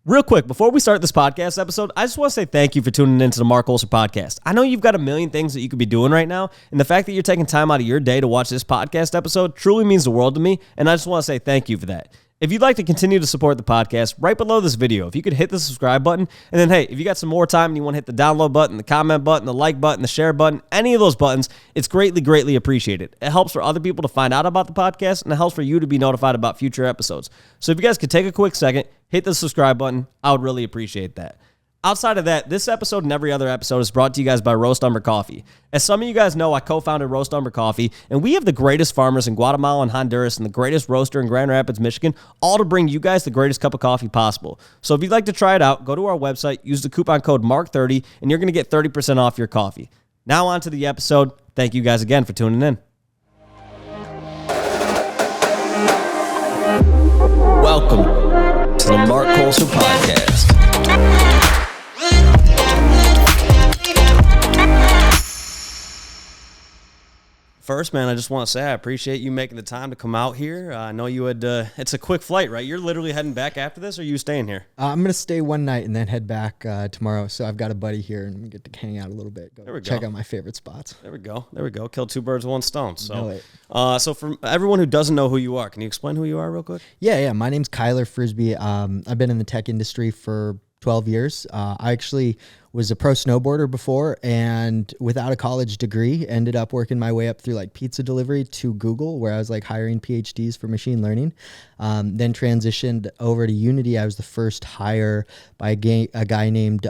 Real quick, before we start this podcast episode, I just want to say thank you for tuning into the Marc Colcer podcast. I know you've got a million things that you could be doing right now, and the fact that you're taking time out of your day to watch this podcast episode truly means the world to me, and I just want to say thank you for that. If you'd like to continue to support the podcast, right below this video, if you could hit the subscribe button, and then, hey, if you got some more time and you want to hit the download button, the comment button, the like button, the share button, any of those buttons, it's greatly, greatly appreciated. It helps for other people to find out about the podcast, and it helps for you to be notified about future episodes. So if you guys could take a quick second, hit the subscribe button, I would really appreciate that. Outside of that, this episode and every other episode is brought to you guys by Roast Umber Coffee. As some of you guys know, I co-founded Roast Umber Coffee, and we have the greatest farmers in Guatemala and Honduras and the greatest roaster in Grand Rapids, Michigan, all to bring you guys the greatest cup of coffee possible. So if you'd like to try it out, go to our website, use the coupon code MARC30, and you're going to get 30% off your coffee. Now on to the episode. Thank you guys again for tuning in. Welcome to the Marc Colcer podcast. First, man, I just want to say I appreciate you making the time to come out here. I know you had, it's a quick flight, right? You're literally heading back after this, or are you staying here? I'm going to stay one night and then head back tomorrow. So I've got a buddy here and we get to hang out a little bit. Check out my favorite spots. There we go. Kill two birds with one stone. So, so for everyone who doesn't know who you are, can you explain who you are real quick? Yeah. My name's Kyler Frisbee. I've been in the tech industry for 12 years. I actually was a pro snowboarder before, and without a college degree, ended up working my way up through like pizza delivery to Google, where I was like hiring PhDs for machine learning. Then transitioned over to Unity. I was the first hire by a guy named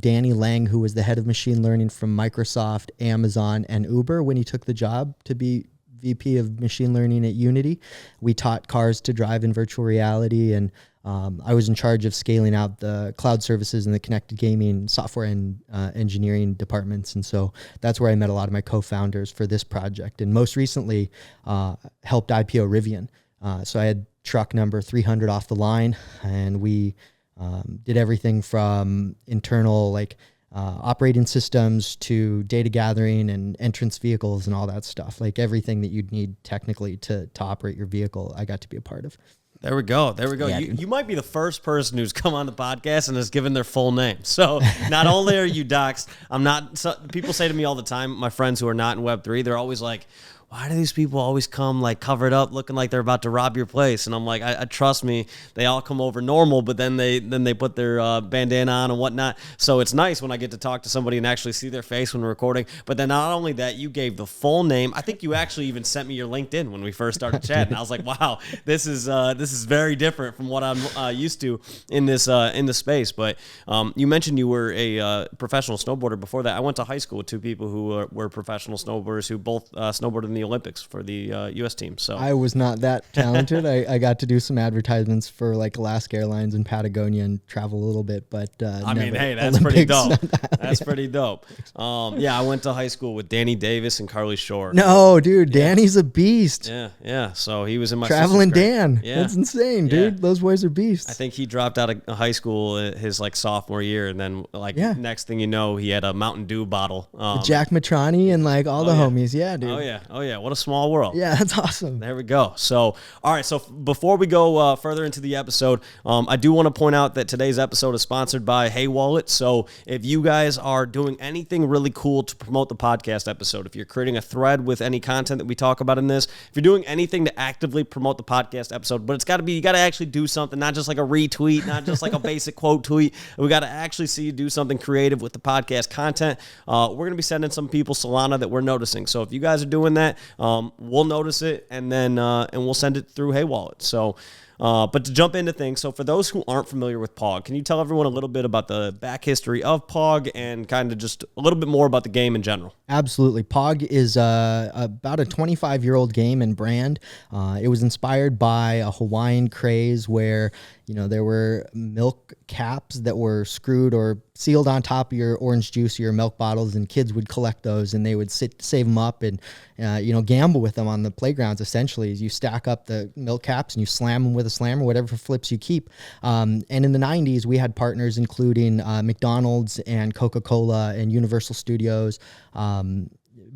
Danny Lang, who was the head of machine learning from Microsoft, Amazon, and Uber when he took the job to be VP of machine learning at Unity. We taught cars to drive in virtual reality, and I was in charge of scaling out the cloud services and the connected gaming software and engineering departments. And so that's where I met a lot of my co-founders for this project. And most recently, helped IPO Rivian. So I had truck number 300 off the line, and we did everything from internal operating systems to data gathering and entrance vehicles and all that stuff. Like everything that you'd need technically to operate your vehicle, I got to be a part of. There we go. Yeah, you might be the first person who's come on the podcast and has given their full name. So not only are you doxed, people say to me all the time, my friends who are not in Web3, they're always like, why do these people always come like covered up looking like they're about to rob your place? And I'm like, I trust me, they all come over normal, but then they put their bandana on and whatnot. So it's nice when I get to talk to somebody and actually see their face when we're recording. But then not only that, you gave the full name. I think you actually even sent me your LinkedIn when we first started chatting. I was like, wow, this is very different from what I'm used to in this space. But you mentioned you were a professional snowboarder before that. I went to high school with two people who were professional snowboarders who both snowboarded in the Olympics for the U.S. team. So I was not that talented. I got to do some advertisements for like Alaska Airlines and Patagonia and travel a little bit, but I mean, hey, that's pretty dope. That's pretty dope. Yeah, I went to high school with Danny Davis and Carly Shore. No, dude, Danny's a beast. Yeah. So he was in my traveling Dan. Yeah. That's insane, dude. Those boys are beasts. I think he dropped out of high school his like sophomore year, and then next thing you know, he had a Mountain Dew bottle. Jack Matrani and like all the homies. Yeah, dude. Oh yeah. What a small world. Yeah, that's awesome. There we go. So, all right. So before we go further into the episode, I do want to point out that today's episode is sponsored by Hey Wallet. So if you guys are doing anything really cool to promote the podcast episode, if you're creating a thread with any content that we talk about in this, if you're doing anything to actively promote the podcast episode, but it's got to be, you got to actually do something, not just like a retweet, not just like a basic quote tweet. We got to actually see you do something creative with the podcast content. We're going to be sending some people Solana that we're noticing. So if you guys are doing that, we'll notice it, and then and we'll send it through Hey Wallet. So but to jump into things, so for those who aren't familiar with POG, can you tell everyone a little bit about the back history of POG and kind of just a little bit more about the game in general? Absolutely. POG is about a 25-year-old game and brand. It was inspired by a Hawaiian craze where, there were milk caps that were screwed or sealed on top of your orange juice or your milk bottles, and kids would collect those and they would save them up and, gamble with them on the playgrounds. Essentially, as you stack up the milk caps and you slam them with a slammer, whatever flips you keep. And in the 90s, we had partners including McDonald's and Coca-Cola and Universal Studios,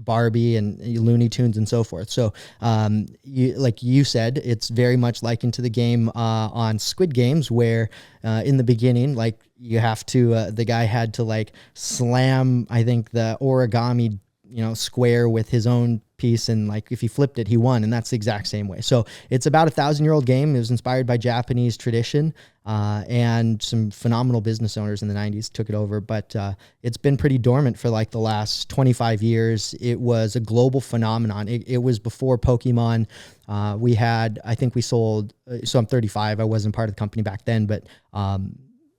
Barbie and Looney Tunes and so forth. So like you said, it's very much likened to the game on Squid Games, where in the beginning, like you have to, the guy had to like slam, I think, the origami, square with his own piece, and like if he flipped it, he won. And that's the exact same way. So it's about 1,000-year-old game. It was inspired by Japanese tradition, and some phenomenal business owners in the 90s took it over. But it's been pretty dormant for like the last 25 years. It was a global phenomenon. It was before Pokemon. I think we sold, so I'm 35. I wasn't part of the company back then, but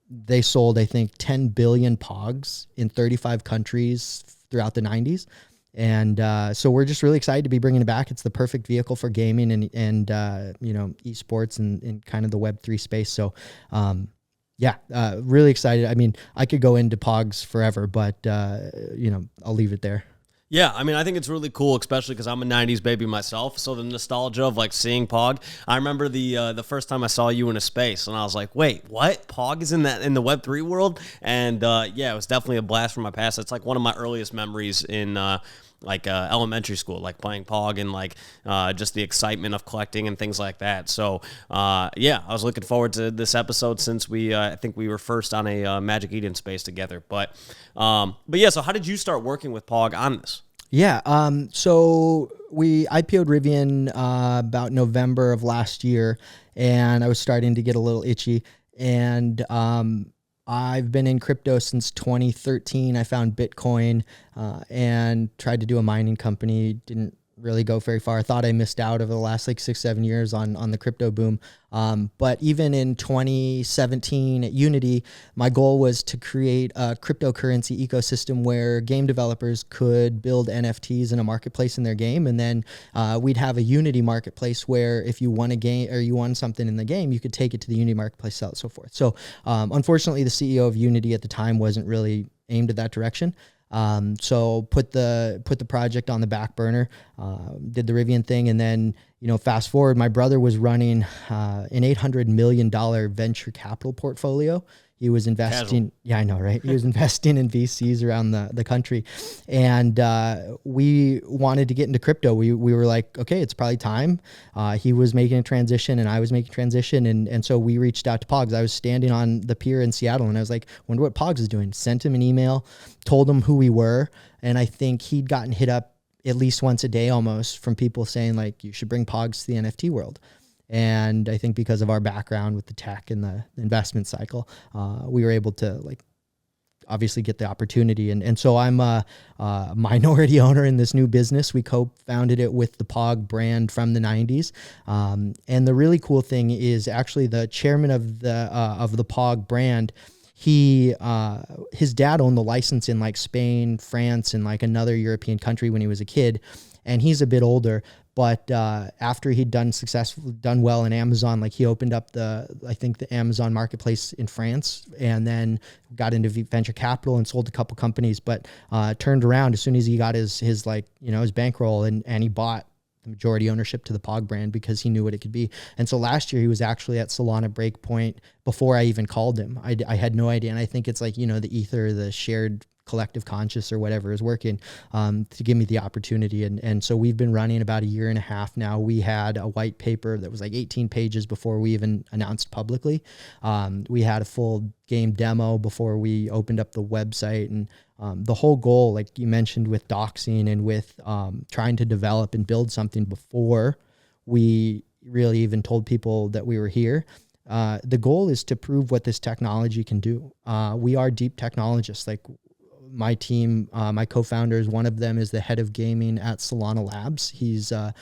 they sold, I think, 10 billion POGs in 35 countries throughout the 90s. And so we're just really excited to be bringing it back. It's the perfect vehicle for gaming and esports and kind of the Web3 space. So really excited. I mean, I could go into POGs forever, but I'll leave it there. Yeah, I mean, I think it's really cool, especially because I'm a 90s baby myself, so the nostalgia of, like, seeing POG. I remember the first time I saw you in a space, and I was like, wait, what? POG is in the Web3 world? And, it was definitely a blast from my past. It's, like, one of my earliest memories in elementary school, like playing POG and like just the excitement of collecting and things like that. So I was looking forward to this episode since I think we were first on a Magic Eden space together. But so how did you start working with POG on this? Yeah. So we IPO'd Rivian about November of last year, and I was starting to get a little itchy. And I've been in crypto since 2013. I found Bitcoin and tried to do a mining company. Didn't really go very far. I thought I missed out over the last like 6-7 years on the crypto boom. But even in 2017 at Unity, my goal was to create a cryptocurrency ecosystem where game developers could build NFTs in a marketplace in their game. And then we'd have a Unity marketplace where if you won a game or you won something in the game, you could take it to the Unity marketplace, sell it, so forth. So unfortunately, the CEO of Unity at the time wasn't really aimed at that direction. So put the project on the back burner, did the Rivian thing. And then, fast forward, my brother was running, an $800 million venture capital portfolio. He was investing. Casual. Yeah, I know, right? He was investing in VCs around the country. And we wanted to get into crypto. We were like, okay, it's probably time. He was making a transition and I was making a transition. And so we reached out to POGs. I was standing on the pier in Seattle and I was like, wonder what POGs is doing. Sent him an email, told him who we were. And I think he'd gotten hit up at least once a day almost from people saying like, you should bring POGs to the NFT world. And I think because of our background with the tech and the investment cycle, we were able to like obviously get the opportunity. And so I'm a minority owner in this new business. We co-founded it with the POG brand from the 90s. And the really cool thing is actually the chairman of the POG brand, his dad owned the license in like Spain, France, and like another European country when he was a kid. And he's a bit older, but after he'd done well in Amazon, like he opened up the Amazon marketplace in France, and then got into venture capital and sold a couple companies, but turned around as soon as he got his bankroll, and he bought the majority ownership to the POG brand because he knew what it could be. And so last year he was actually at Solana Breakpoint before I even called him. I had no idea. And I think it's like, the ether, the shared collective conscious or whatever is working to give me the opportunity. And so we've been running about 1.5 years now. We had a white paper that was like 18 pages before we even announced publicly. We had a full game demo before we opened up the website. And the whole goal, like you mentioned with doxing and with trying to develop and build something before we really even told people that we were here. The goal is to prove what this technology can do. We are deep technologists. Like my team, my co-founders, one of them is the head of gaming at Solana Labs. He's a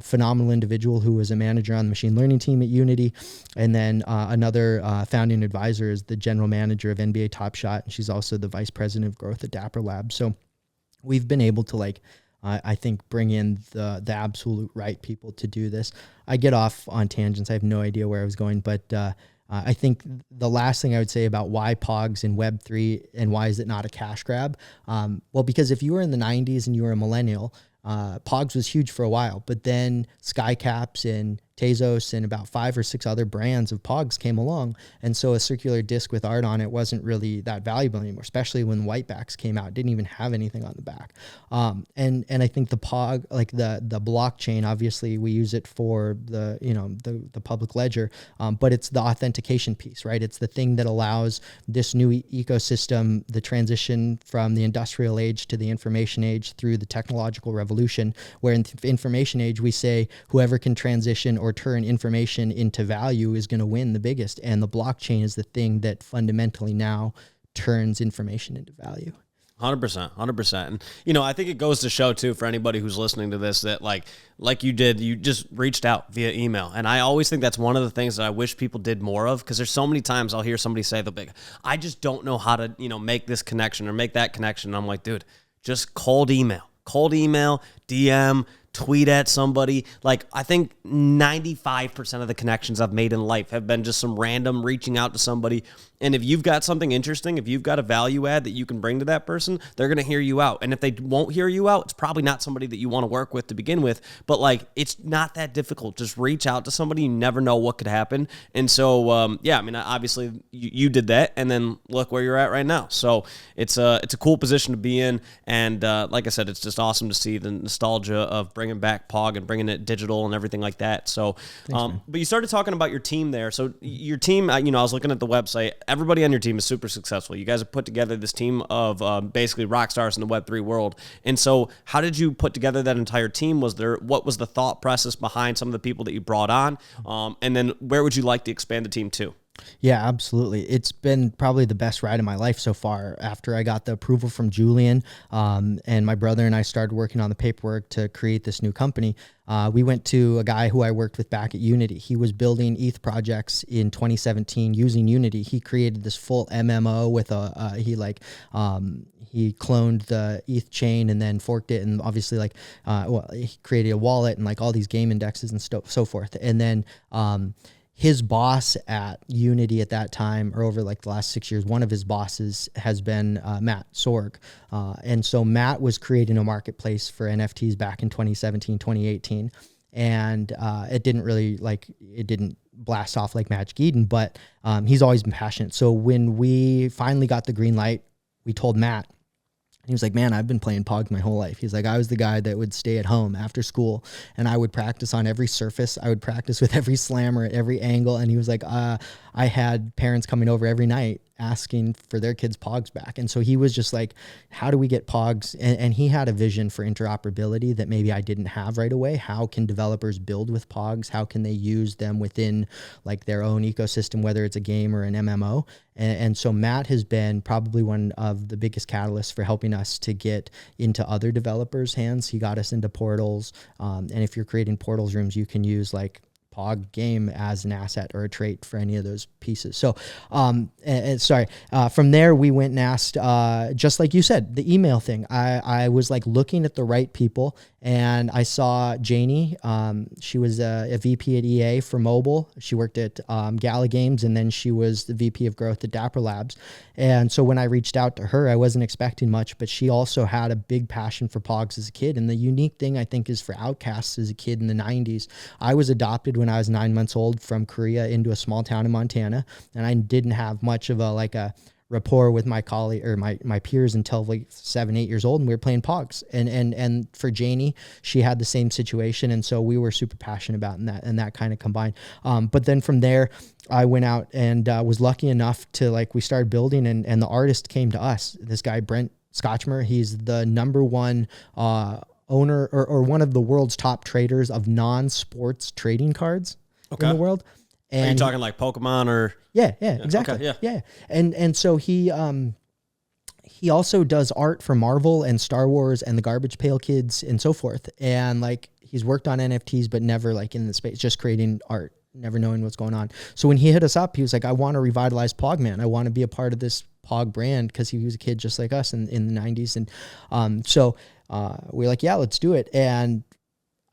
phenomenal individual who was a manager on the machine learning team at Unity. And then another founding advisor is the general manager of NBA Top Shot. And she's also the vice president of growth at Dapper Labs. So we've been able to I think bring in the absolute right people to do this. I get off on tangents. I have no idea where I was going, but I think the last thing I would say about why POGs in Web3 and why is it not a cash grab? Well, because if you were in the 90s and you were a millennial, POGs was huge for a while, but then sky caps and Tezos and about 5 or 6 other brands of Pogs came along. And so a circular disc with art on it wasn't really that valuable anymore, especially when whitebacks came out. It didn't even have anything on the back. And I think the Pog, like the blockchain, obviously we use it for the, you know, the public ledger, but it's the authentication piece, right? It's the thing that allows this new ecosystem, the transition from the industrial age to the information age through the technological revolution, where in the information age, we say whoever can transition or turn information into value is going to win the biggest. And the blockchain is the thing that fundamentally now turns information into value. 100%. And, you know, I think it goes to show too, for anybody who's listening to this, that like you did, you just reached out via email. And I always think that's one of the things that I wish people did more of, because there's so many times I'll hear somebody say I just don't know how to, you know, make this connection or make that connection. And I'm like, dude, just cold email, DM, tweet at somebody. Like, I think 95% of the connections I've made in life have been just some random reaching out to somebody. And if you've got something interesting, if you've got a value add that you can bring to that person, they're going to hear you out. And if they won't hear you out, it's probably not somebody that you want to work with to begin with. But like, it's not that difficult. Just reach out to somebody. You never know what could happen. And so, yeah, I mean, obviously you did that, and then look where you're at right now. So it's a cool position to be in. And like I said, it's just awesome to see the nostalgia of bringing back POG and bringing it digital and everything like that. So, thanks, but you started talking about your team there. So your team, you know, I was looking at the website. Everybody on your team is super successful. You guys have put together this team of basically rock stars in the Web3 world. And so how did you put together that entire team? What was the thought process behind some of the people that you brought on? And then where would you like to expand the team to? Yeah, absolutely. It's been probably the best ride of my life so far. After I got the approval from Julian, and my brother and I started working on the paperwork to create this new company, we went to a guy who I worked with back at Unity. He was building ETH projects in 2017 using Unity. He created this full MMO with he cloned the ETH chain and then forked it, and obviously he created a wallet and like all these game indexes and so forth. And then his boss at Unity at that time, or over like the last 6 years, one of his bosses has been Matt Sorg. And so Matt was creating a marketplace for NFTs back in 2017, 2018. And it didn't blast off like Magic Eden, but he's always been passionate. So when we finally got the green light, we told Matt. He was like, man, I've been playing POG my whole life. He's like, I was the guy that would stay at home after school, and I would practice on every surface. I would practice with every slammer at every angle. And he was like, I had parents coming over every night asking for their kids' POGs back. And so he was just like, how do we get POGs? And he had a vision for interoperability that maybe I didn't have right away. How can developers build with POGs? How can they use them within like their own ecosystem, whether it's a game or an MMO? And so Matt has been probably one of the biggest catalysts for helping us to get into other developers' hands. He got us into portals. And if you're creating portals rooms, you can use like POG game as an asset or a trait for any of those pieces. So, from there we went and asked, just like you said, the email thing. I was like looking at the right people, and I saw Janie. She was a VP at EA for mobile. She worked at Gala Games, and then she was the VP of growth at Dapper Labs. And so when I reached out to her, I wasn't expecting much, but she also had a big passion for POGs as a kid. And the unique thing I think is for Outcasts as a kid in the 90s, I was adopted when I was 9 months old from Korea into a small town in Montana. And I didn't have much of a rapport with my colleague or my peers until like 7, 8 years old, and we were playing POGs. And for Janie, she had the same situation. And so we were super passionate about that kind of combined. But then from there, I went out and was lucky enough to we started building, and the artist came to us, this guy, Brent Scotchmer. He's the number one owner or one of the world's top traders of non-sports trading cards in the world. And are you talking like Pokemon or? Yeah, exactly. Okay, yeah. And so he also does art for Marvel and Star Wars and the Garbage Pail Kids and so forth. And he's worked on NFTs, but never in the space, just creating art, never knowing what's going on. So when he hit us up, he was like, I want to revitalize POG, man. I want to be a part of this POG brand, because he was a kid just like us in the 90s. And so we were like, yeah, let's do it. And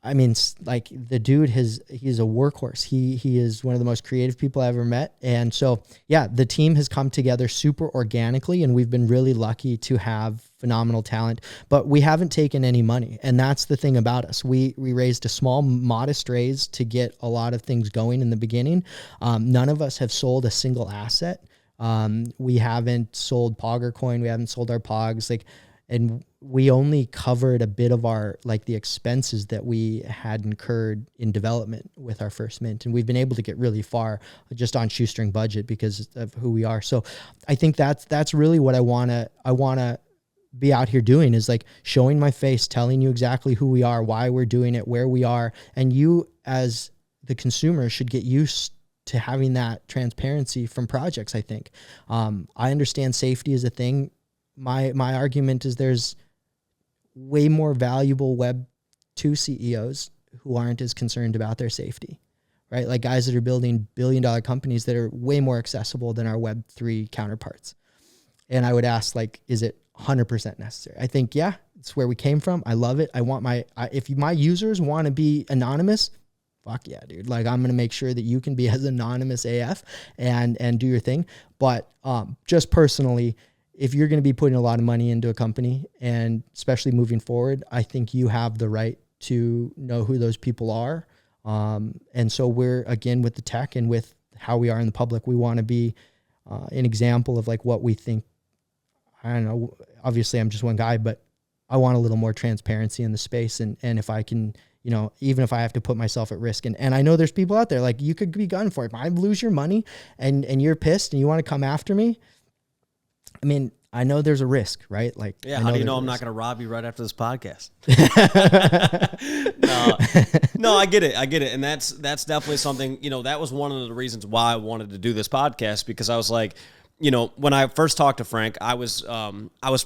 I mean, like the dude he's a workhorse. He is one of the most creative people I ever met. And so, yeah, the team has come together super organically, and we've been really lucky to have phenomenal talent, but we haven't taken any money. And that's the thing about us. We raised a small, modest raise to get a lot of things going in the beginning. None of us have sold a single asset. We haven't sold Pogger coin. We haven't sold our Pogs. And we only covered a bit of our, like the expenses that we had incurred in development with our first mint. And we've been able to get really far just on shoestring budget because of who we are. So I think that's really what I want to be out here doing, is like showing my face, telling you exactly who we are, why we're doing it, where we are. And you as the consumer should get used to having that transparency from projects. I think, I understand safety is a thing. My argument is there's way more valuable Web 2 CEOs who aren't as concerned about their safety, right? Like guys that are building billion-dollar companies that are way more accessible than our Web 3 counterparts. And I would ask, like, is it 100% necessary? I think, yeah, it's where we came from. I love it. I want if my users want to be anonymous, fuck yeah, dude. Like, I'm going to make sure that you can be as anonymous AF and do your thing. But just personally, if you're going to be putting a lot of money into a company, and especially moving forward, I think you have the right to know who those people are. And so we're, again, with the tech and with how we are in the public, we want to be an example of like what we think. I don't know, obviously I'm just one guy, but I want a little more transparency in the space. And if I can, you know, even if I have to put myself at risk, and I know there's people out there, like, you could be gunning for it. If I lose your money and you're pissed and you want to come after me, I mean, I know there's a risk, right? Like, yeah. How do you know I'm not going to rob you right after this podcast? No, I get it. And that's definitely something, you know, that was one of the reasons why I wanted to do this podcast, because I was like, you know, when I first talked to Frank, I was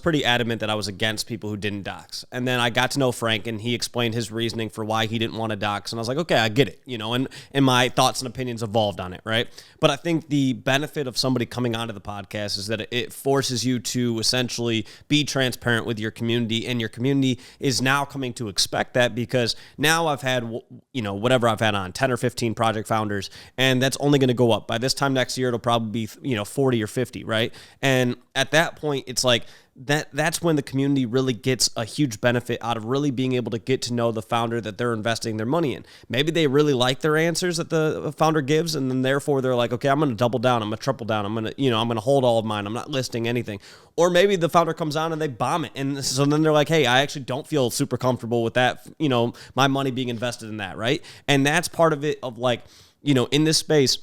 pretty adamant that I was against people who didn't dox. And then I got to know Frank, and he explained his reasoning for why he didn't want to dox. And I was like, okay, I get it, you know, and my thoughts and opinions evolved on it, right? But I think the benefit of somebody coming onto the podcast is that it forces you to essentially be transparent with your community, and your community is now coming to expect that, because now I've had, you know, whatever I've had on, 10 or 15 project founders, and that's only going to go up. By this time next year, it'll probably be, you know, 40 or 50. Right. And at that point, it's like that's when the community really gets a huge benefit out of really being able to get to know the founder that they're investing their money in. Maybe they really like their answers that the founder gives, and then therefore they're like, okay, I'm going to double down. I'm going to triple down. I'm going to hold all of mine. I'm not listing anything. Or maybe the founder comes on and they bomb it. And so then they're like, hey, I actually don't feel super comfortable with that, you know, my money being invested in that. Right. And that's part of it, of like, you know, in this space,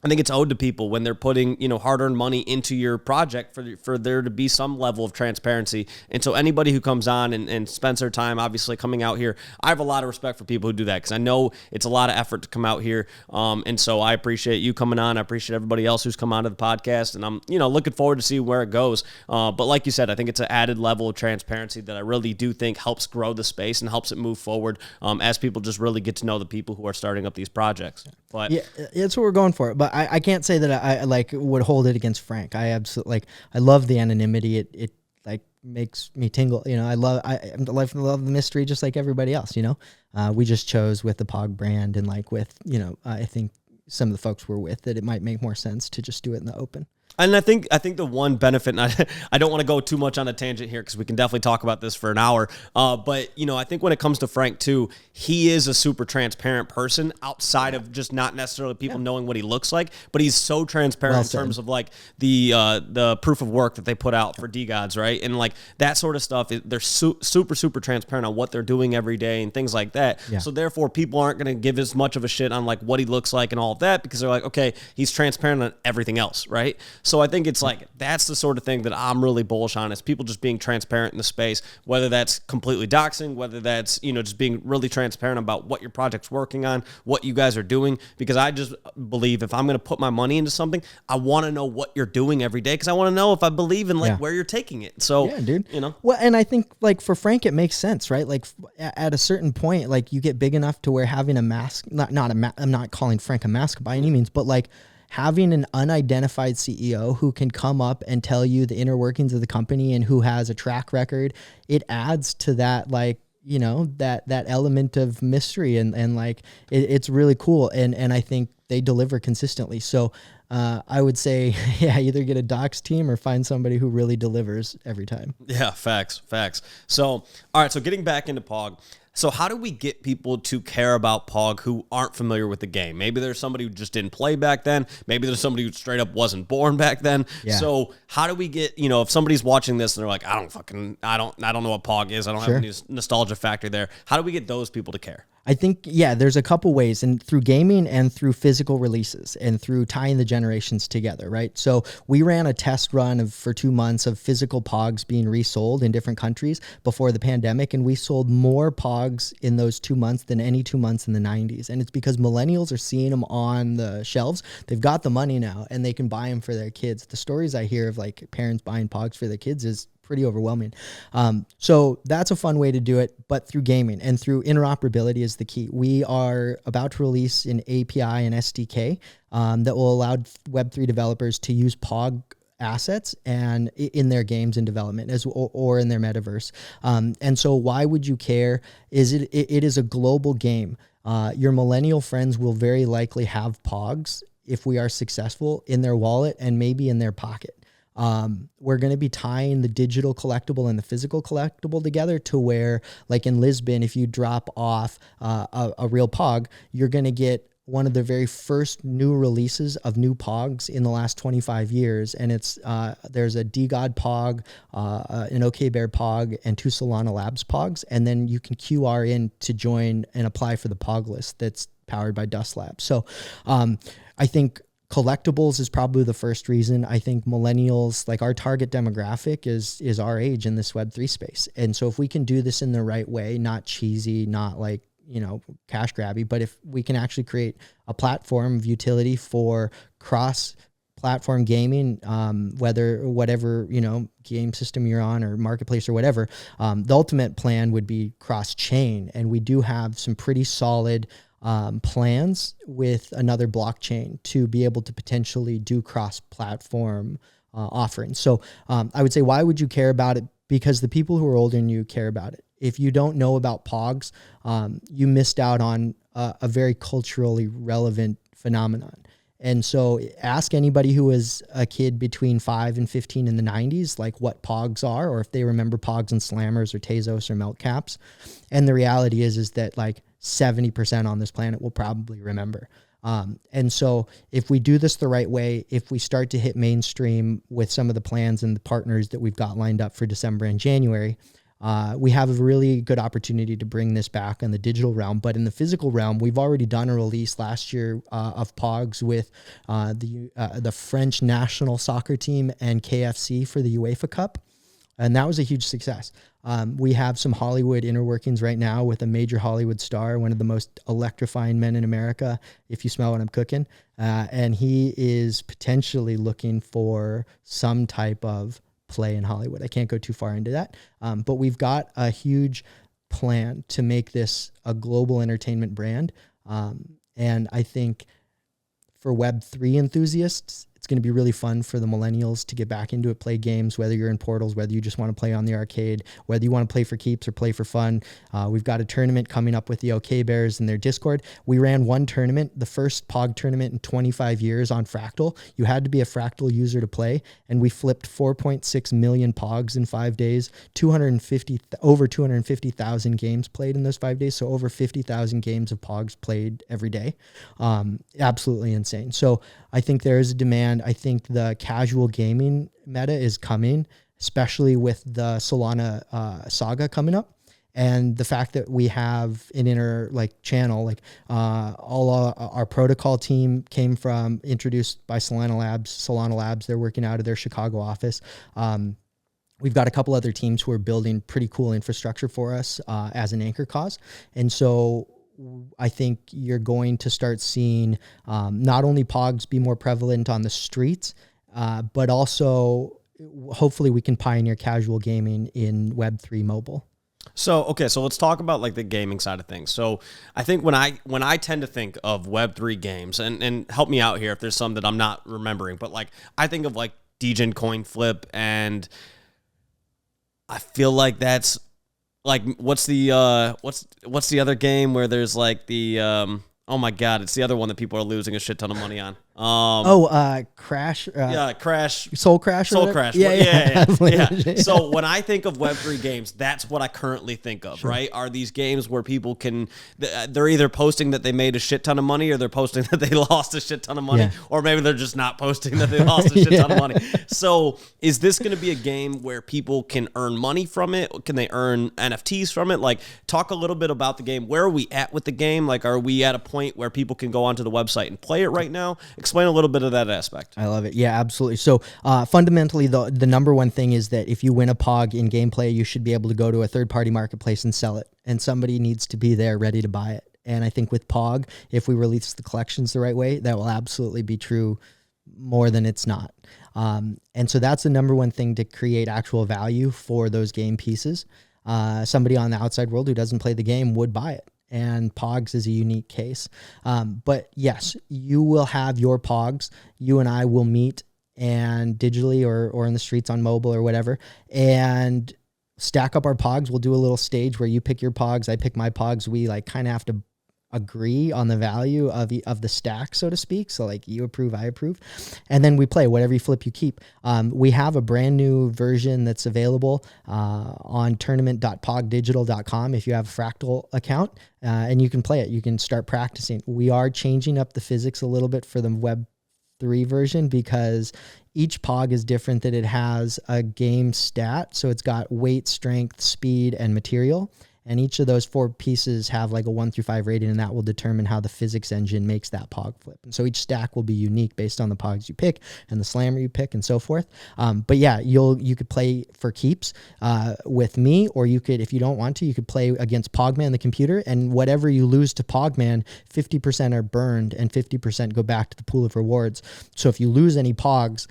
I think it's owed to people when they're putting, you know, hard-earned money into your project for there to be some level of transparency. And so anybody who comes on and spends their time, obviously, coming out here, I have a lot of respect for people who do that, because I know it's a lot of effort to come out here. And so I appreciate you coming on. I appreciate everybody else who's come onto the podcast, and I'm, you know, looking forward to see where it goes. But like you said, I think it's an added level of transparency that I really do think helps grow the space and helps it move forward, as people just really get to know the people who are starting up these projects. But yeah, that's what we're going for. But I can't say that I like would hold it against Frank. I absolutely, like, I love the anonymity. It like makes me tingle. You know, I love the mystery, just like everybody else. You know, we just chose with the POG brand, and like with, you know, I think some of the folks we're with, that it might make more sense to just do it in the open. And I think the one benefit, and I don't want to go too much on a tangent here, because we can definitely talk about this for an hour. But, you know, I think when it comes to Frank too, he is a super transparent person, outside of just not necessarily people knowing what he looks like, but he's so transparent in terms of like the proof of work that they put out for DGods, right? And like that sort of stuff, they're super transparent on what they're doing every day and things like that. Yeah. So therefore, people aren't going to give as much of a shit on like what he looks like and all of that, because they're like, okay, he's transparent on everything else, right? So I think it's like, that's the sort of thing that I'm really bullish on, is people just being transparent in the space, whether that's completely doxing, whether that's, you know, just being really transparent about what your project's working on, what you guys are doing. Because I just believe if I'm going to put my money into something, I want to know what you're doing every day, because I want to know if I believe in like where you're taking it. So, yeah, dude, you know, well, and I think like for Frank, it makes sense, right? Like at a certain point, like you get big enough to where having a mask, I'm not calling Frank a mask by any means, but like having an unidentified CEO who can come up and tell you the inner workings of the company and who has a track record, it adds to that, like, you know, that element of mystery, and like it's really cool, and I think they deliver consistently. So I would say, yeah, either get a docs team or find somebody who really delivers every time. Yeah, facts. So, all right, so getting back into POG. So how do we get people to care about POG who aren't familiar with the game? Maybe there's somebody who just didn't play back then. Maybe there's somebody who straight up wasn't born back then. Yeah. So how do we get, you know, if somebody's watching this and they're like, I don't know what POG is. I don't have any nostalgia factor there. How do we get those people to care? I think, yeah, there's a couple ways, and through gaming and through physical releases and through tying the generations together, right? So we ran a test run for 2 months of physical POGs being resold in different countries before the pandemic, and we sold more POGs in those 2 months than any 2 months in the 90s. And it's because millennials are seeing them on the shelves. They've got the money now, and they can buy them for their kids. The stories I hear of like parents buying POGs for their kids is pretty overwhelming. So that's a fun way to do it, but through gaming and through interoperability is the key. We are about to release an API and SDK that will allow Web3 developers to use POG assets and in their games in development or in their metaverse. And so why would you care? It is a global game. Your millennial friends will very likely have POGs if we are successful in their wallet and maybe in their pocket. We're going to be tying the digital collectible and the physical collectible together to where, like in Lisbon, if you drop off a real POG, you're going to get one of the very first new releases of new POGs in the last 25 years. And it's there's a DGod POG, an OK Bear POG, and 2 Solana Labs POGs. And then you can QR in to join and apply for the POG list that's powered by Dust Labs. So I think collectibles is probably the first reason. I think millennials, like our target demographic is our age in this Web3 space. And so if we can do this in the right way, not cheesy, not like, you know, cash grabby, but if we can actually create a platform of utility for cross platform gaming, whatever, you know, game system you're on or marketplace or whatever, the ultimate plan would be cross chain. And we do have some pretty solid plans with another blockchain to be able to potentially do cross-platform offerings. So I would say, why would you care about it? Because the people who are older than you care about it. If you don't know about POGs, you missed out on a very culturally relevant phenomenon. And so ask anybody who was a kid between 5 and 15 in the 90s, like what POGs are, or if they remember POGs and Slammers or Tezos or Melt Caps. And the reality is that like 70% on this planet will probably remember. And so if we do this the right way, if we start to hit mainstream with some of the plans and the partners that we've got lined up for December and January, we have a really good opportunity to bring this back in the digital realm. But in the physical realm, we've already done a release last year of POGs with the French national soccer team and KFC for the UEFA Cup. And that was a huge success. We have some Hollywood inner workings right now with a major Hollywood star, one of the most electrifying men in America, if you smell what I'm cooking. And he is potentially looking for some type of play in Hollywood. I can't go too far into that. But we've got a huge plan to make this a global entertainment brand. And I think for Web3 enthusiasts, it's going to be really fun for the millennials to get back into it, play games, whether you're in Portals, whether you just want to play on the arcade, whether you want to play for keeps or play for fun. We've got a tournament coming up with the OK Bears and their Discord. We ran one tournament, the first POG tournament in 25 years on Fractal. You had to be a Fractal user to play, and we flipped 4.6 million POGs in 5 days, over 250,000 games played in those 5 days, so over 50,000 games of POGs played every day. Absolutely insane. So I think there is a demand. I think the casual gaming meta is coming, especially with the Solana saga coming up. And the fact that we have an inner channel, all our protocol team introduced by Solana Labs. They're working out of their Chicago office. We've got a couple other teams who are building pretty cool infrastructure for us as an anchor cause. And so I think you're going to start seeing not only POGs be more prevalent on the streets, but also hopefully we can pioneer casual gaming in Web3 mobile. So, okay, so let's talk about the gaming side of things. So I think when I tend to think of Web3 games, and help me out here if there's some that I'm not remembering, but I think of Degen Coin Flip, and I feel like that's like what's the other game where there's like the oh my God, it's the other one that people are losing a shit ton of money on. Crash. Crash. Soul Crash. Soul Crash. Yeah. So when I think of Web3 games, that's what I currently think of, right? Are these games where people can, they're either posting that they made a shit ton of money or they're posting that they lost a shit ton of money, or maybe they're just not posting that they lost a shit ton of money. So is this going to be a game where people can earn money from it? Can they earn NFTs from it? Like, talk a little bit about the game. Where are we at with the game? Like, are we at a point where people can go onto the website and play it right now? Explain a little bit of that aspect. I love it. Yeah, absolutely. So fundamentally, the number one thing is that if you win a POG in gameplay, you should be able to go to a third-party marketplace and sell it. And somebody needs to be there ready to buy it. And I think with POG, if we release the collections the right way, that will absolutely be true more than it's not. And so that's the number one thing to create actual value for those game pieces. Somebody on the outside world who doesn't play the game would buy it. And POGs is a unique case. But yes, you will have your POGs. You and I will meet and digitally or in the streets on mobile or whatever, and stack up our POGs. We'll do a little stage where you pick your POGs, I pick my POGs. We like kind of have to agree on the value of the stack, so to speak. So like you approve, I approve. And then we play whatever you flip, you keep. We have a brand new version that's available on tournament.pogdigital.com if you have a Fractal account, and you can play it. You can start practicing. We are changing up the physics a little bit for the Web3 version because each POG is different, that it has a game stat. So it's got weight, strength, speed, and material. And each of those 4 pieces have like a 1 through 5 rating, and that will determine how the physics engine makes that POG flip. And so each stack will be unique based on the POGs you pick and the slammer you pick and so forth. But yeah, you could play for keeps with me, or you could, if you don't want to, you could play against Pogman, the computer, and whatever you lose to Pogman, 50% are burned and 50% go back to the pool of rewards. So if you lose any POGs,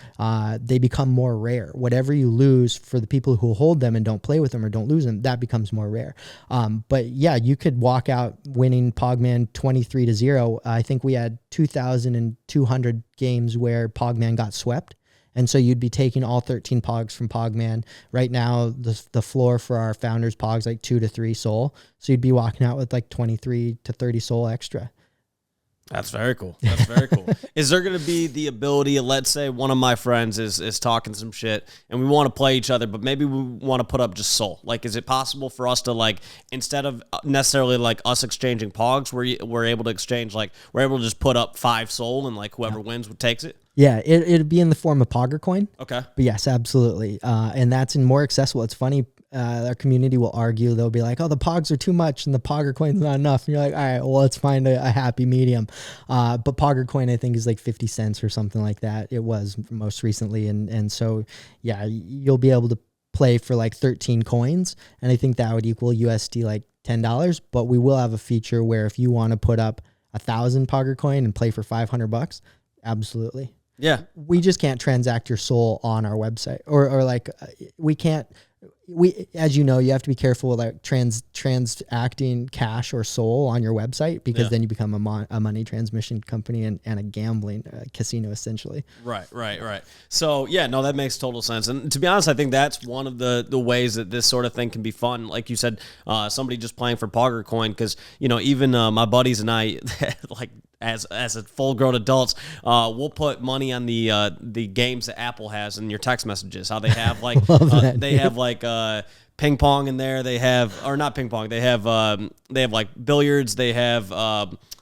they become more rare. Whatever you lose for the people who hold them and don't play with them or don't lose them, that becomes more rare. But yeah, you could walk out winning Pogman 23-0. I think we had 2,200 games where Pogman got swept. And so you'd be taking all 13 Pogs from Pogman. Right now, the floor for our founders Pogs like 2 to 3 soul. So you'd be walking out with like 23 to 30 soul extra. That's very cool. That's very cool. Is there going to be the ability, let's say one of my friends is talking some shit and we want to play each other, but maybe we want to put up just soul. Like, is it possible for us to, like, instead of necessarily like us exchanging pogs, we're able to exchange, like, we're able to just put up 5 soul and like whoever wins takes it? Yeah, it'd be in the form of Pogger coin. Okay. But yes, absolutely. And that's more accessible. It's funny. Our community will argue. They'll be like, oh, the Pogs are too much and the Pogger coin's not enough. And you're like, all right, well, let's find a happy medium. But Pogger coin, I think, is like 50 cents or something like that. It was most recently. And so, yeah, you'll be able to play for like 13 coins. And I think that would equal USD like $10. But we will have a feature where if you want to put up 1,000 Pogger coin and play for $500, absolutely. Yeah. We just can't transact your soul on our website or like we can't. As you know, you have to be careful with like transacting cash or soul on your website because then you become a money transmission company and a gambling casino essentially. Right. So yeah, no, that makes total sense. And to be honest, I think that's one of the ways that this sort of thing can be fun. Like you said, somebody just playing for Pogger coin, because even my buddies and I, like as a full grown adults, we'll put money on the games that Apple has in your text messages. How they have like have like ping pong in there. They have, or not ping pong. They have like billiards. They have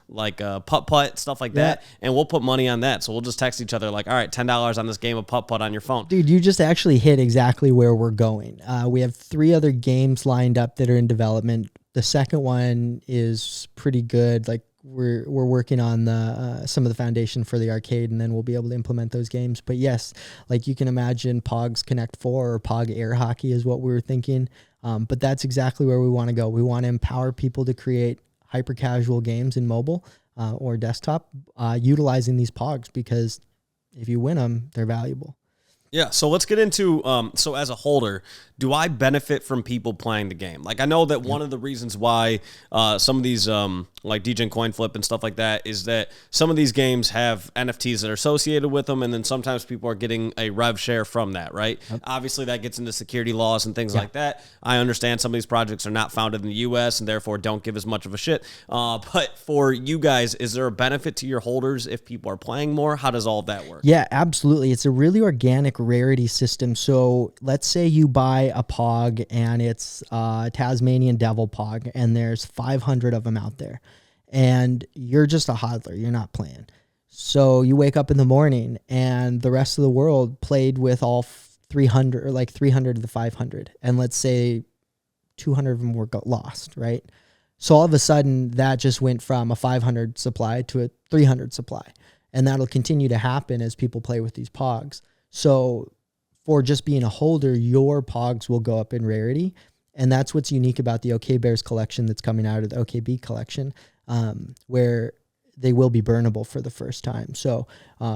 like putt stuff like that, and we'll put money on that. So we'll just text each other like, all right, $10 on this game of putt on your phone. Dude, you just actually hit exactly where we're going. We have 3 other games lined up that are in development. The second one is pretty good. Like we're working on some of the foundation for the arcade, and then we'll be able to implement those games. But yes, like you can imagine, Pogs Connect 4 or Pog Air Hockey is what we were thinking. But that's exactly where we want to go. We want to empower people to create hyper casual games in mobile or desktop, utilizing these Pogs, because if you win them, they're valuable. Yeah, so let's get into, so as a holder, do I benefit from people playing the game? Like, I know that one of the reasons why some of these, like DJ and Coin Flip and stuff like that, is that some of these games have NFTs that are associated with them, and then sometimes people are getting a rev share from that, right? Yep. Obviously, that gets into security laws and things like that. I understand some of these projects are not founded in the U.S. and therefore don't give as much of a shit. But for you guys, is there a benefit to your holders if people are playing more? How does all of that work? Yeah, absolutely. It's a really organic rarity system. So let's say you buy a POG and it's Tasmanian Devil POG, and there's 500 of them out there, and you're just a hodler, you're not playing. So you wake up in the morning and the rest of the world played with all 300, or like 300 of the 500, and let's say 200 of them were lost, right? So all of a sudden that just went from a 500 supply to a 300 supply, and that'll continue to happen as people play with these POGs. So for just being a holder, your POGs will go up in rarity. And that's what's unique about the OK Bears collection that's coming out of the OKB collection, where they will be burnable for the first time. So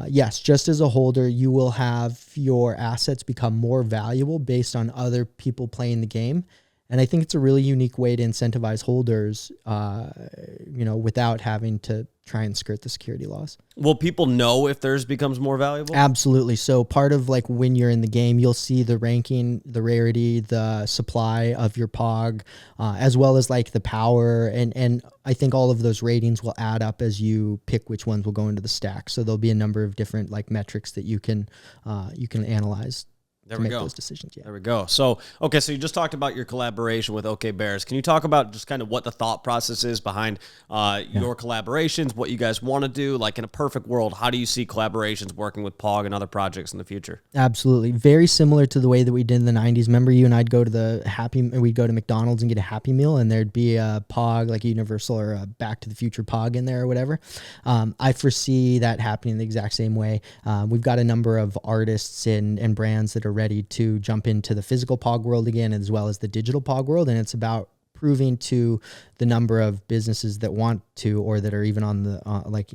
yes, just as a holder, you will have your assets become more valuable based on other people playing the game. And I think it's a really unique way to incentivize holders, without having to try and skirt the security laws. Will people know if theirs becomes more valuable? Absolutely. So part of like when you're in the game, you'll see the ranking, the rarity, the supply of your POG, as well as like the power. And I think all of those ratings will add up as you pick which ones will go into the stack. So there'll be a number of different like metrics that you can analyze. There to we make go. Those decisions. Yeah. There we go. So you just talked about your collaboration with OK Bears. Can you talk about just kind of what the thought process is behind your collaborations, what you guys want to do? Like in a perfect world, how do you see collaborations working with POG and other projects in the future? Absolutely. Very similar to the way that we did in the 90s. Remember, you and I'd go to we'd go to McDonald's and get a Happy Meal, and there'd be a POG, like a Universal or a Back to the Future POG in there or whatever. I foresee that happening the exact same way. We've got a number of artists and brands that are ready to jump into the physical POG world again, as well as the digital POG world. And it's about proving to the number of businesses that want to, or that are even on the,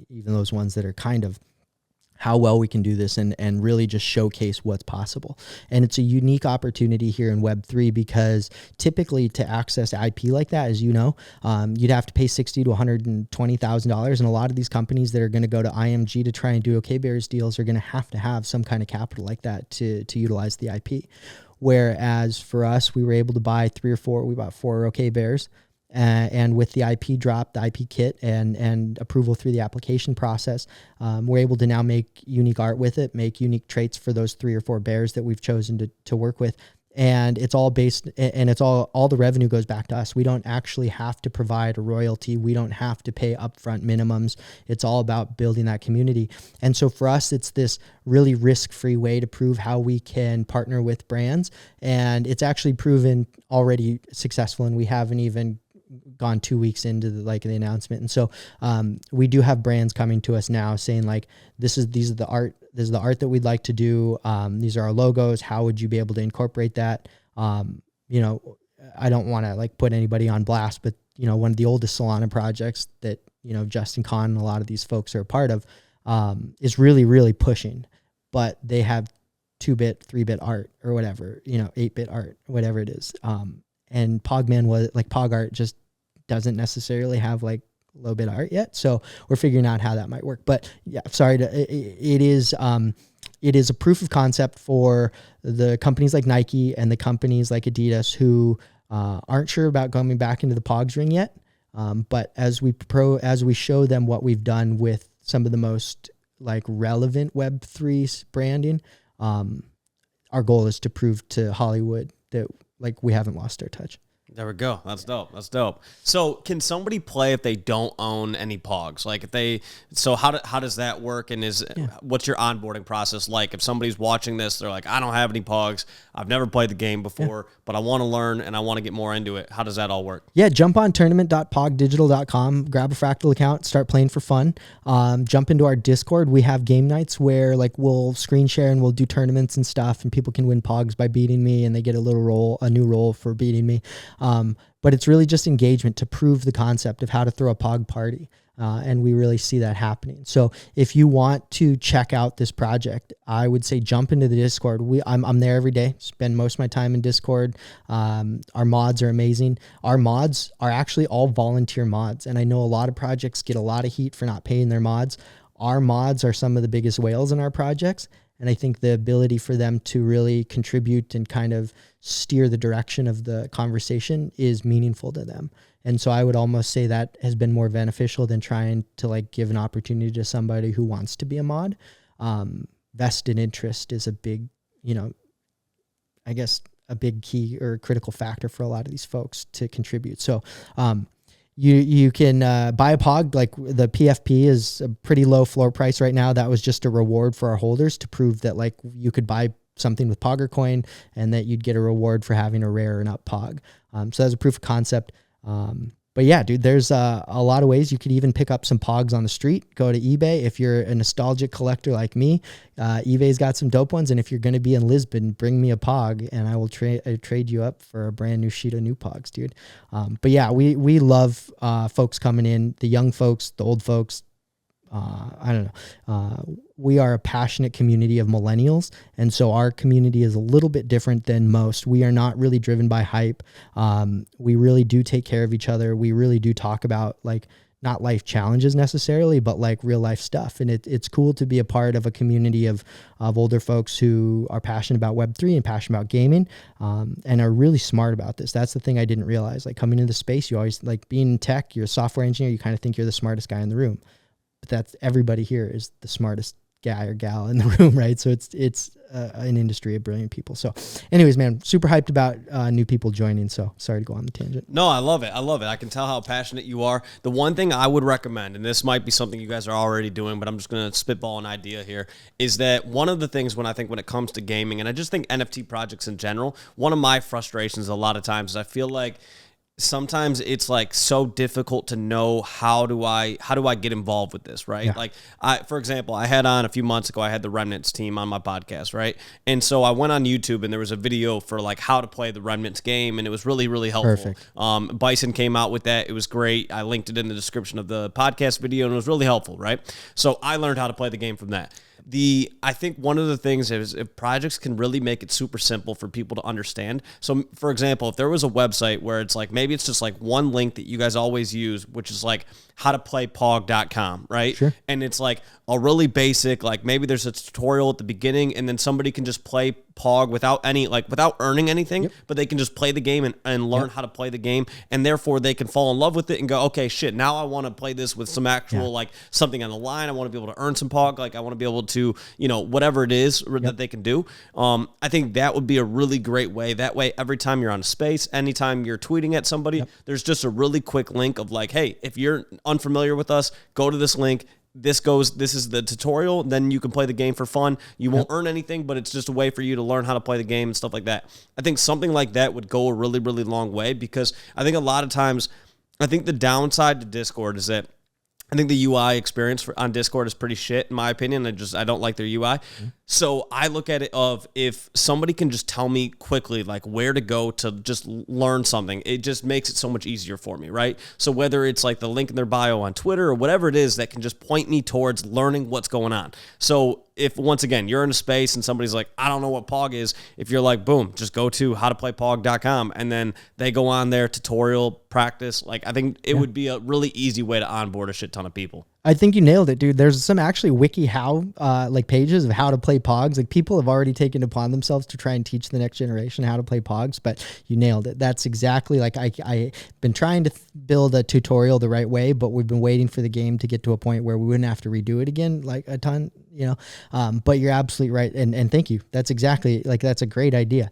even those ones that are kind of, how well we can do this and really just showcase what's possible. And it's a unique opportunity here in Web3 because typically to access IP like that, as you know, you'd have to pay $60,000 to $120,000. And a lot of these companies that are going to go to IMG to try and do OK Bears deals are going to have some kind of capital like that to utilize the IP. Whereas for us, we were able to buy we bought 4 OK Bears. And with the IP drop, the IP kit, and approval through the application process, we're able to now make unique art with it, make unique traits for those 3 or 4 bears that we've chosen to work with. And it's all based, and it's all the revenue goes back to us. We don't actually have to provide a royalty. We don't have to pay upfront minimums. It's all about building that community. And so for us, it's this really risk-free way to prove how we can partner with brands. And it's actually proven already successful, and we haven't even gone 2 weeks into the announcement. And so we do have brands coming to us now saying like, this is the art that we'd like to do. These are our logos. How would you be able to incorporate that? I don't want to like put anybody on blast, but one of the oldest Solana projects that, Justin Kahn and a lot of these folks are a part of, is really, really pushing, but they have 2-bit, 3-bit art or whatever, 8-bit art, whatever it is. And Pogman was like Pog art just doesn't necessarily have like low bit art yet. So we're figuring out how that might work. But yeah, it is a proof of concept for the companies like Nike and the companies like Adidas who aren't sure about going back into the Pogs ring yet. But as we show them what we've done with some of the most like relevant Web3 branding, our goal is to prove to Hollywood that like we haven't lost our touch. There we go. That's dope. That's dope. So can somebody play if they don't own any POGs? Like how does that work? And what's your onboarding process like? If somebody's watching this, they're like, I don't have any POGs. I've never played the game before, but I want to learn and I want to get more into it. How does that all work? Yeah. Jump on tournament.pogdigital.com, grab a Fractal account, start playing for fun. Jump into our Discord. We have game nights where like we'll screen share and we'll do tournaments and stuff, and people can win POGs by beating me, and they get a new role for beating me. But it's really just engagement to prove the concept of how to throw a POG party. And we really see that happening. So if you want to check out this project, I would say jump into the Discord. I'm there every day, spend most of my time in Discord. Our mods are amazing. Our mods are actually all volunteer mods. And I know a lot of projects get a lot of heat for not paying their mods. Our mods are some of the biggest whales in our projects. And I think the ability for them to really contribute and kind of steer the direction of the conversation is meaningful to them. And so I would almost say that has been more beneficial than trying to like give an opportunity to somebody who wants to be a mod. Vested interest is a big, I guess a big key or critical factor for a lot of these folks to contribute. So, you can buy a POG. Like the PFP is a pretty low floor price right now. That was just a reward for our holders to prove that like you could buy something with Pogger coin and that you'd get a reward for having a rare and up POG. So that's a proof of concept. But yeah, dude, there's a lot of ways you could even pick up some POGs on the street. Go to eBay. If you're a nostalgic collector like me, eBay's got some dope ones. And if you're going to be in Lisbon, bring me a POG and I will trade you up for a brand new sheet of new POGs, dude. But yeah, we love folks coming in, the young folks, the old folks. I don't know. We are a passionate community of millennials. And so our community is a little bit different than most. We are not really driven by hype. We really do take care of each other. We really do talk about like not life challenges necessarily, but like real life stuff. And it's cool to be a part of a community of older folks who are passionate about Web3 and passionate about gaming, and are really smart about this. That's the thing I didn't realize. Like coming into the space, you always like being in tech, you're a software engineer, you kind of think you're the smartest guy in the room. But that's everybody here is the smartest guy or gal in the room, right? So it's an industry of brilliant people. So anyways, man, super hyped about new people joining. So sorry to go on the tangent. No, I love it. I can tell how passionate you are. The one thing I would recommend, and this might be something you guys are already doing, but I'm just going to spitball an idea here, is that one of the things when it comes to gaming, and I just think NFT projects in general, one of my frustrations a lot of times is I feel like sometimes it's like so difficult to know how do I get involved with this, right? Yeah. Like for example, I had on a few months ago, I had the Remnants team on my podcast, right? And so I went on YouTube and there was a video for like how to play the Remnants game, and it was really, really helpful. Perfect. Bison came out with that. It was great. I linked it in the description of the podcast video and it was really helpful, right? So I learned how to play the game from that. I think one of the things is if projects can really make it super simple for people to understand. So for example, if there was a website where it's like, maybe it's just like one link that you guys always use, which is like howtoplaypog.com, right? Sure. And it's like a really basic, like maybe there's a tutorial at the beginning and then somebody can just play POG without earning anything, yep. But they can just play the game and learn how to play the game. And therefore they can fall in love with it and go, okay, shit, now I want to play this with some actual, like something on the line. I want to be able to earn some POG. Like I want to be able to, whatever it is that they can do. I think that would be a really great way. That way, every time you're on a space, anytime you're tweeting at somebody, there's just a really quick link of like, hey, if you're unfamiliar with us, go to this link. This is the tutorial. Then you can play the game for fun. You won't earn anything, but it's just a way for you to learn how to play the game and stuff like that. I think something like that would go a really, really long way, because I think a lot of times, I think the downside to Discord is that I think the UI experience on Discord is pretty shit, in my opinion. I don't like their UI. Mm-hmm. So I look at it of, if somebody can just tell me quickly like where to go to just learn something, it just makes it so much easier for me, right? So whether it's like the link in their bio on Twitter or whatever it is that can just point me towards learning what's going on. So if, once again, you're in a space and somebody's like, I don't know what POG is, if you're like, boom, just go to howtoplaypog.com and then they go on their tutorial practice. Like, I think it would be a really easy way to onboard a shit ton of people. I think you nailed it, dude. There's some actually WikiHow like pages of how to play POGs. Like people have already taken it upon themselves to try and teach the next generation how to play POGs, but you nailed it. That's exactly like I've been trying to build a tutorial the right way, but we've been waiting for the game to get to a point where we wouldn't have to redo it again like a ton, but you're absolutely right. And thank you. That's exactly that's a great idea.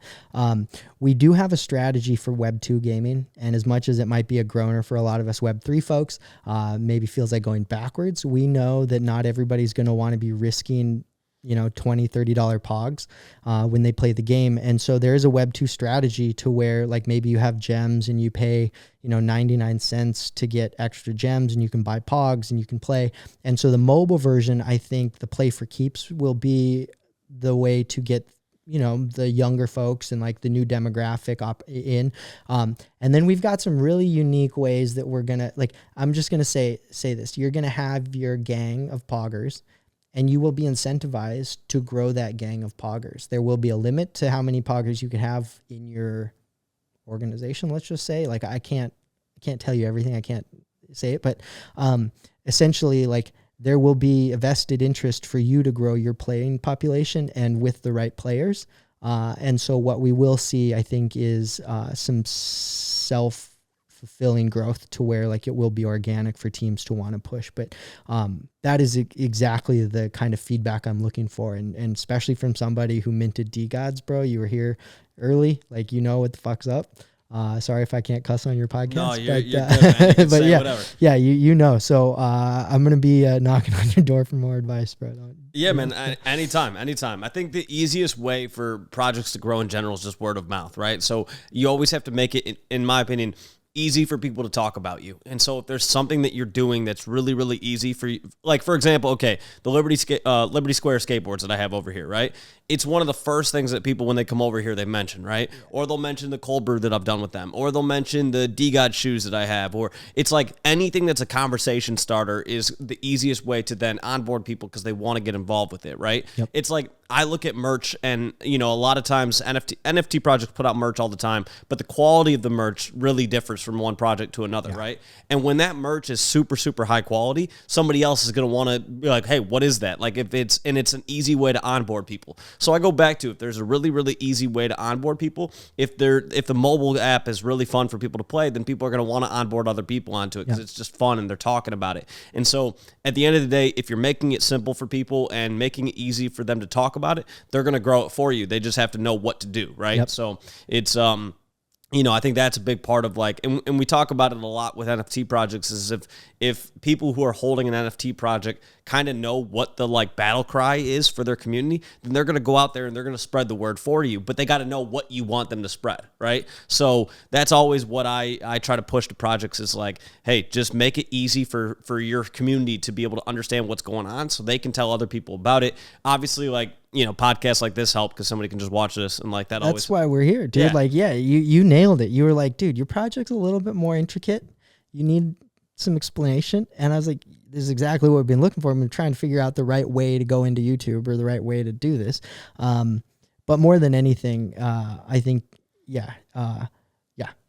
We do have a strategy for Web 2 gaming. And as much as it might be a groaner for a lot of us Web 3 folks, maybe feels like going backwards. We know that not everybody's going to want to be risking, $20, $30 POGs when they play the game. And so there is a Web 2 strategy to where like maybe you have gems and you pay, 99 cents to get extra gems and you can buy POGs and you can play. And so the mobile version, I think the play for keeps will be the way to get the younger folks and like the new demographic in. And then we've got some really unique ways that we're gonna, like, I'm just gonna say this: you're gonna have your gang of poggers, and you will be incentivized to grow that gang of poggers. There will be a limit to how many poggers you can have in your organization. Let's just say, like, I can't tell you everything. I can't say it, but essentially, like, there will be a vested interest for you to grow your playing population and with the right players. And so what we will see, I think, is some self-fulfilling growth to where, like, it will be organic for teams to want to push. But that is exactly the kind of feedback I'm looking for. And especially from somebody who minted D-Gods, bro. You were here early. Like, what the fuck's up. Sorry if I can't cuss on your podcast. No, you're good, man. You can say whatever. Yeah, So I'm gonna be knocking on your door for more advice, bro. Yeah, man. Anytime. I think the easiest way for projects to grow in general is just word of mouth, right? So you always have to make it, in my opinion, easy for people to talk about you. And so if there's something that you're doing that's really, really easy for you, like, for example, okay, the Liberty Square skateboards that I have over here, right? It's one of the first things that people, when they come over here, they mention, right? Yeah. Or they'll mention the cold brew that I've done with them, or they'll mention the D-God shoes that I have, or it's like anything that's a conversation starter is the easiest way to then onboard people because they want to get involved with it, right? Yep. It's like, I look at merch, and a lot of times NFT projects put out merch all the time, but the quality of the merch really differs from one project to another, right? And when that merch is super, super high quality, somebody else is going to want to be like, hey, what is that? Like, it's an easy way to onboard people. So I go back to, if there's a really, really easy way to onboard people, if the mobile app is really fun for people to play, then people are going to want to onboard other people onto it because it's just fun and they're talking about it. And so at the end of the day, if you're making it simple for people and making it easy for them to talk about it, they're going to grow it for you. They just have to know what to do, right? Yep. So it's I think that's a big part of, like, and we talk about it a lot with NFT projects, is if people who are holding an NFT project kind of know what the, like, battle cry is for their community, then they're going to go out there and they're going to spread the word for you, but they got to know what you want them to spread, right? So that's always what I try to push to projects, is like, hey, just make it easy for your community to be able to understand what's going on so they can tell other people about it. Obviously, like, podcasts like this help because somebody can just watch this, and like that. That's why we're here, dude. Yeah. Like, you nailed it. You were like, dude, your project's a little bit more intricate. You need some explanation. And I was like, this is exactly what we've been looking for. I've been trying to figure out the right way to go into YouTube, or the right way to do this. But more than anything, I think,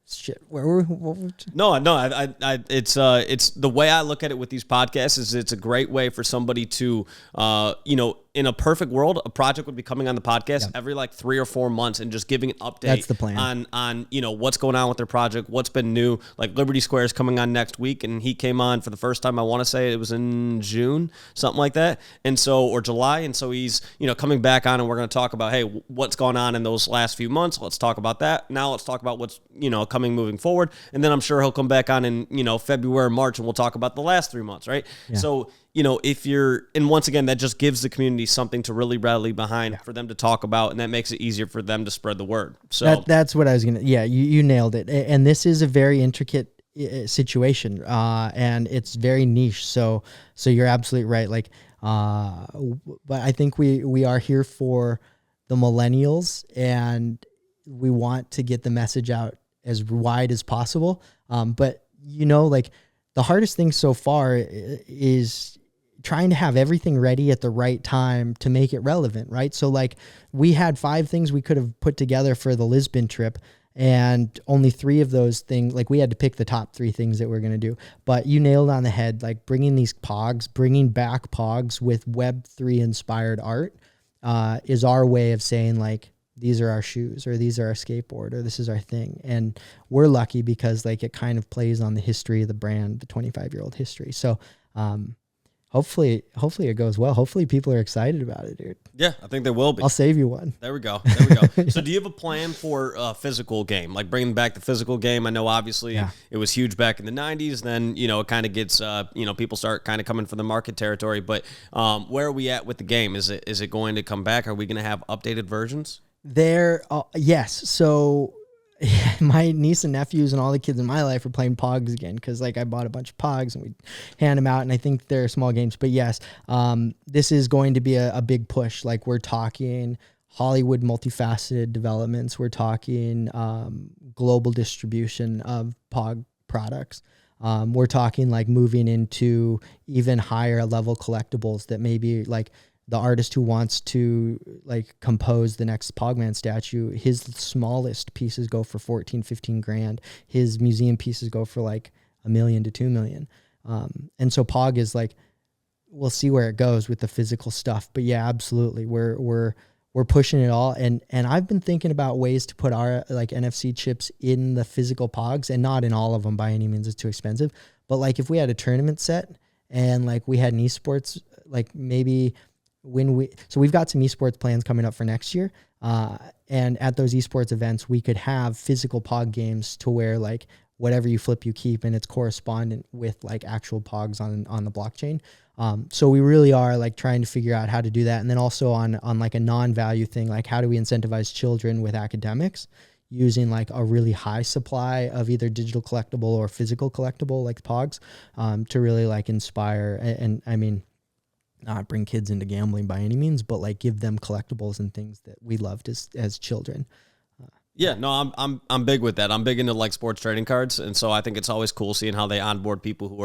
shit. No. It's the way I look at it with these podcasts is it's a great way for somebody to, in a perfect world, a project would be coming on the podcast every like 3 or 4 months and just giving an update. That's the plan. on what's going on with their project, what's been new. Like Liberty Square is coming on next week, and he came on for the first time. I want to say it was in June, something like that, or July. And so he's coming back on, and we're going to talk about, hey, what's going on in those last few months. Let's talk about that. Now let's talk about what's coming moving forward, and then I'm sure he'll come back on in February, March, and we'll talk about the last 3 months, right? Yeah. So if you're, and once again, that just gives the community something to really rally behind for them to talk about, and that makes it easier for them to spread the word. So that's what I was gonna. Yeah, you nailed it. And this is a very intricate situation, and it's very niche. So you're absolutely right. Like, but I think we are here for the millennials, and we want to get the message out as wide as possible. But like, the hardest thing so far is trying to have everything ready at the right time to make it relevant, right? So like, we had 5 things we could have put together for the Lisbon trip, and only 3 of those things, like, we had to pick the top 3 things that we're going to do. But you nailed on the head, like, bringing back POGs with Web3 inspired art is our way of saying, like, these are our shoes, or these are our skateboard, or this is our thing. And we're lucky because, like, it kind of plays on the history of the brand, the 25-year-old history. So hopefully it goes well. Hopefully people are excited about it, dude. Yeah, I think they will be. I'll save you one. There we go. So do you have a plan for a physical game, like bringing back the physical game? I know obviously it was huge back in the 90s. Then, it kind of gets, people start kind of coming from the market territory. But where are we at with the game? Is it going to come back? Are we going to have updated versions? Yes. So my niece and nephews and all the kids in my life are playing POGs again, because, like, I bought a bunch of POGs and we hand them out, and I think they're small games. But yes, this is going to be a big push. Like, we're talking Hollywood multifaceted developments. We're talking global distribution of POG products. We're talking like moving into even higher level collectibles that maybe like the artist who wants to like compose the next Pogman statue, his smallest pieces go for 14, 15 grand. His museum pieces go for like $1 million to $2 million. And so POG is like, we'll see where it goes with the physical stuff, but yeah, absolutely. We're pushing it all. And I've been thinking about ways to put our like NFC chips in the physical POGs, and not in all of them by any means, it's too expensive. But like if we had a tournament set and like we had an esports, like maybe so we've got some esports plans coming up for next year. And at those esports events, we could have physical POG games to where like whatever you flip, you keep, and it's correspondent with like actual POGs on the blockchain. So we really are like trying to figure out how to do that. And then also on like a non-value thing, like how do we incentivize children with academics using like a really high supply of either digital collectible or physical collectible like POGs, to really like inspire and I mean, not bring kids into gambling by any means, but like give them collectibles and things that we loved as children. Yeah, no, I'm big with that. I'm big into like sports trading cards, and so I think it's always cool seeing how they onboard people who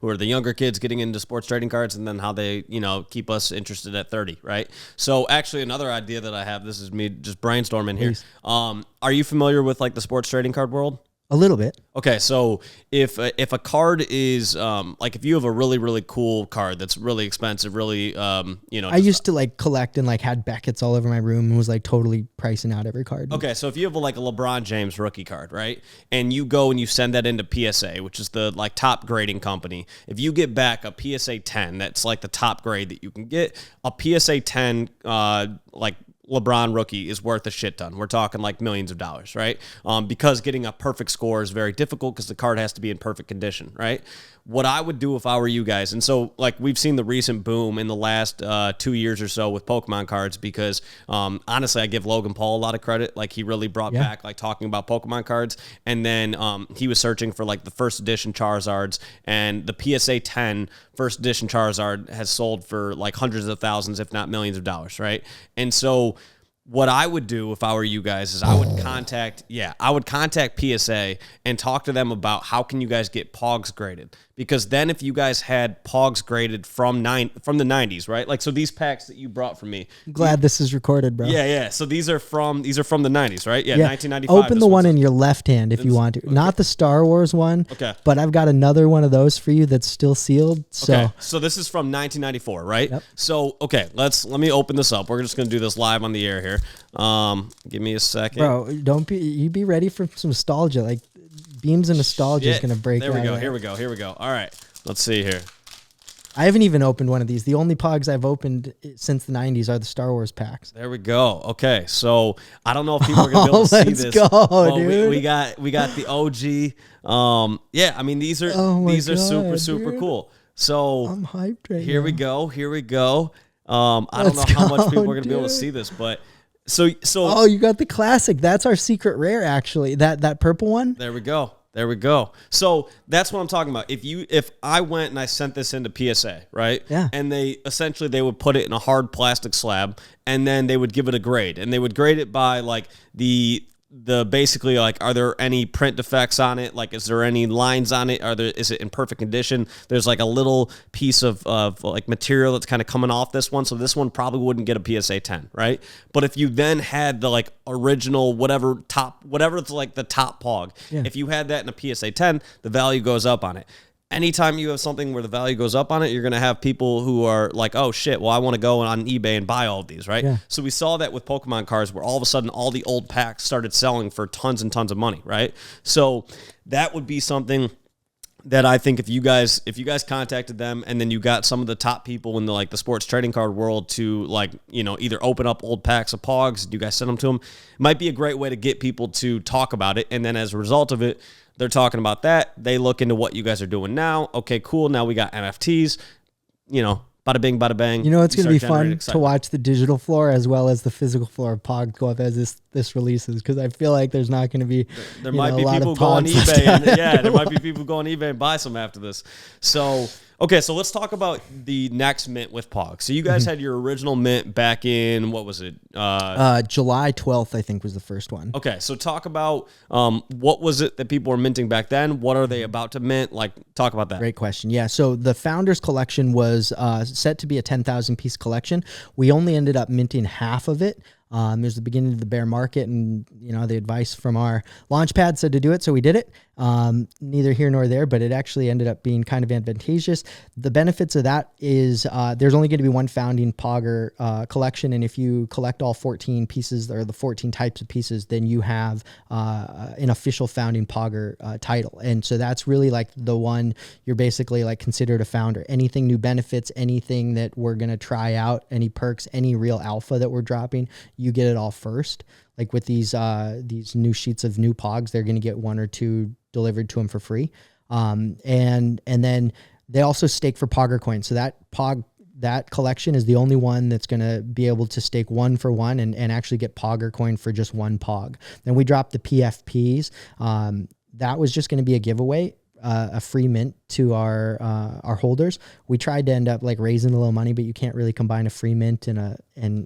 are the younger kids getting into sports trading cards, and then how they keep us interested at 30, right? So actually, another idea that I have, this is me just brainstorming here. Are you familiar with like the sports trading card world? A little bit. Okay, so if a card is like if you have a really really cool card that's really expensive, really I used to like collect and like had Beckett's all over my room and was like totally pricing out every card. Okay, so if you have like a LeBron James rookie card, right, and you go and you send that into PSA, which is the like top grading company, if you get back a PSA 10, that's like the top grade that you can get. A PSA 10 like LeBron rookie is worth a shit ton. We're talking like millions of dollars, right? Because getting a perfect score is very difficult because the card has to be in perfect condition, right? What I would do if I were you guys, and so like we've seen the recent boom in the last 2 years or so with Pokemon cards, because honestly, I give Logan Paul a lot of credit. Like he really brought back like talking about Pokemon cards, and then he was searching for like the first edition Charizards, and the PSA 10 first edition Charizard has sold for like hundreds of thousands, if not millions of dollars, right? And so what I would do if I were you guys is I would contact PSA and talk to them about how can you guys get POGs graded. Because then if you guys had POGs graded from the 90s, right? Like, so these packs that you brought for me. I'm glad this is recorded, bro. Yeah. So these are from the 90s, right? Yeah. 1995. Open the one in your left hand if you want to. Okay. Not the Star Wars one. Okay. But I've got another one of those for you that's still sealed. So this is from 1994, right? Yep. So, okay, let me open this up. We're just going to do this live on the air here. Give me a second. Bro, you be ready for some nostalgia. Like, beams of nostalgia is going to break out. Here we go. All right. Let's see here. I haven't even opened one of these. The only POGs I've opened since the 90s are the Star Wars packs. There we go. Okay. So I don't know if people are going to be able to see this. Let's go, dude. We got the OG. Yeah, I mean, these are super cool. So I'm hyped right now. Here we go. I don't know how much people are going to be able to see this, but so you got the classic. That's our secret rare, actually. That purple one. There we go. So that's what I'm talking about. If I went and I sent this into PSA, right? Yeah. And they would put it in a hard plastic slab, and then they would give it a grade, and they would grade it by like the basically like, are there any print defects on it? Like, is there any lines on it? Is it in perfect condition? There's like a little piece of like material that's kind of coming off this one. So this one probably wouldn't get a PSA 10, right? But if you then had the like original, whatever it's like the top POG, if you had that in a PSA 10, the value goes up on it. Anytime you have something where the value goes up on it, you're going to have people who are like, oh shit, well, I want to go on eBay and buy all of these, right? Yeah. So we saw that with Pokemon cards where all of a sudden all the old packs started selling for tons and tons of money, right? So that would be something that I think if you guys contacted them and then you got some of the top people in the sports trading card world to either open up old packs of POGs, you guys send them to them, it might be a great way to get people to talk about it. And then as a result of it, they're talking about that. They look into what you guys are doing now. Okay, cool. Now we got NFTs. Bada bing, bada bang. It's going to be fun to watch the digital floor as well as the physical floor of POG go up as this releases, because I feel like there's not going to be there might be people go on eBay. There might be people go on eBay and buy some after this. So Okay, so let's talk about the next mint with POG. So you guys had your original mint back in, what was it? July 12th, I think, was the first one. Okay, so talk about what was it that people were minting back then? What are they about to mint? Like, talk about that. Great question. Yeah, so the Founders Collection was set to be a 10,000 piece collection. We only ended up minting half of it. It was the beginning of the bear market, and the advice from our launchpad said to do it, so we did it. Neither here nor there, but it actually ended up being kind of advantageous. The benefits of that is there's only going to be one founding Pogger collection, and if you collect all 14 pieces or the 14 types of pieces, then you have an official founding Pogger title. And so that's really like the one you're basically like considered a founder. Anything new benefits, anything that we're going to try out, any perks, any real alpha that we're dropping, you get it all first. Like with these new sheets of new pogs, they're going to get one or two delivered to them for free. And then they also stake for Pogger coins. So that collection is the only one that's going to be able to stake 1 for 1 and actually get Pogger coin for just 1 pog. Then we dropped the PFPs. That was just going to be a giveaway. A free mint to our holders. We tried to end up like raising a little money, but you can't really combine a free mint and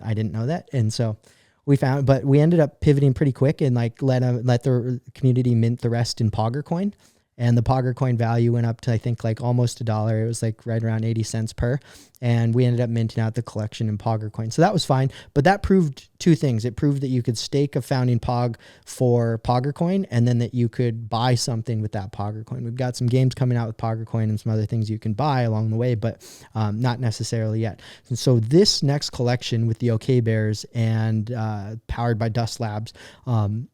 I didn't know that. And so but we ended up pivoting pretty quick and like let the community mint the rest in Pogger coin. And the Pogger coin value went up to, I think, like almost $1. It was like right around 80 cents per. And we ended up minting out the collection in Pogger coin. So that was fine. But that proved two things. It proved that you could stake a founding Pog for Pogger coin, and then that you could buy something with that Pogger coin. We've got some games coming out with Pogger coin and some other things you can buy along the way, but not necessarily yet. And so this next collection with the OK Bears and powered by Dust Labs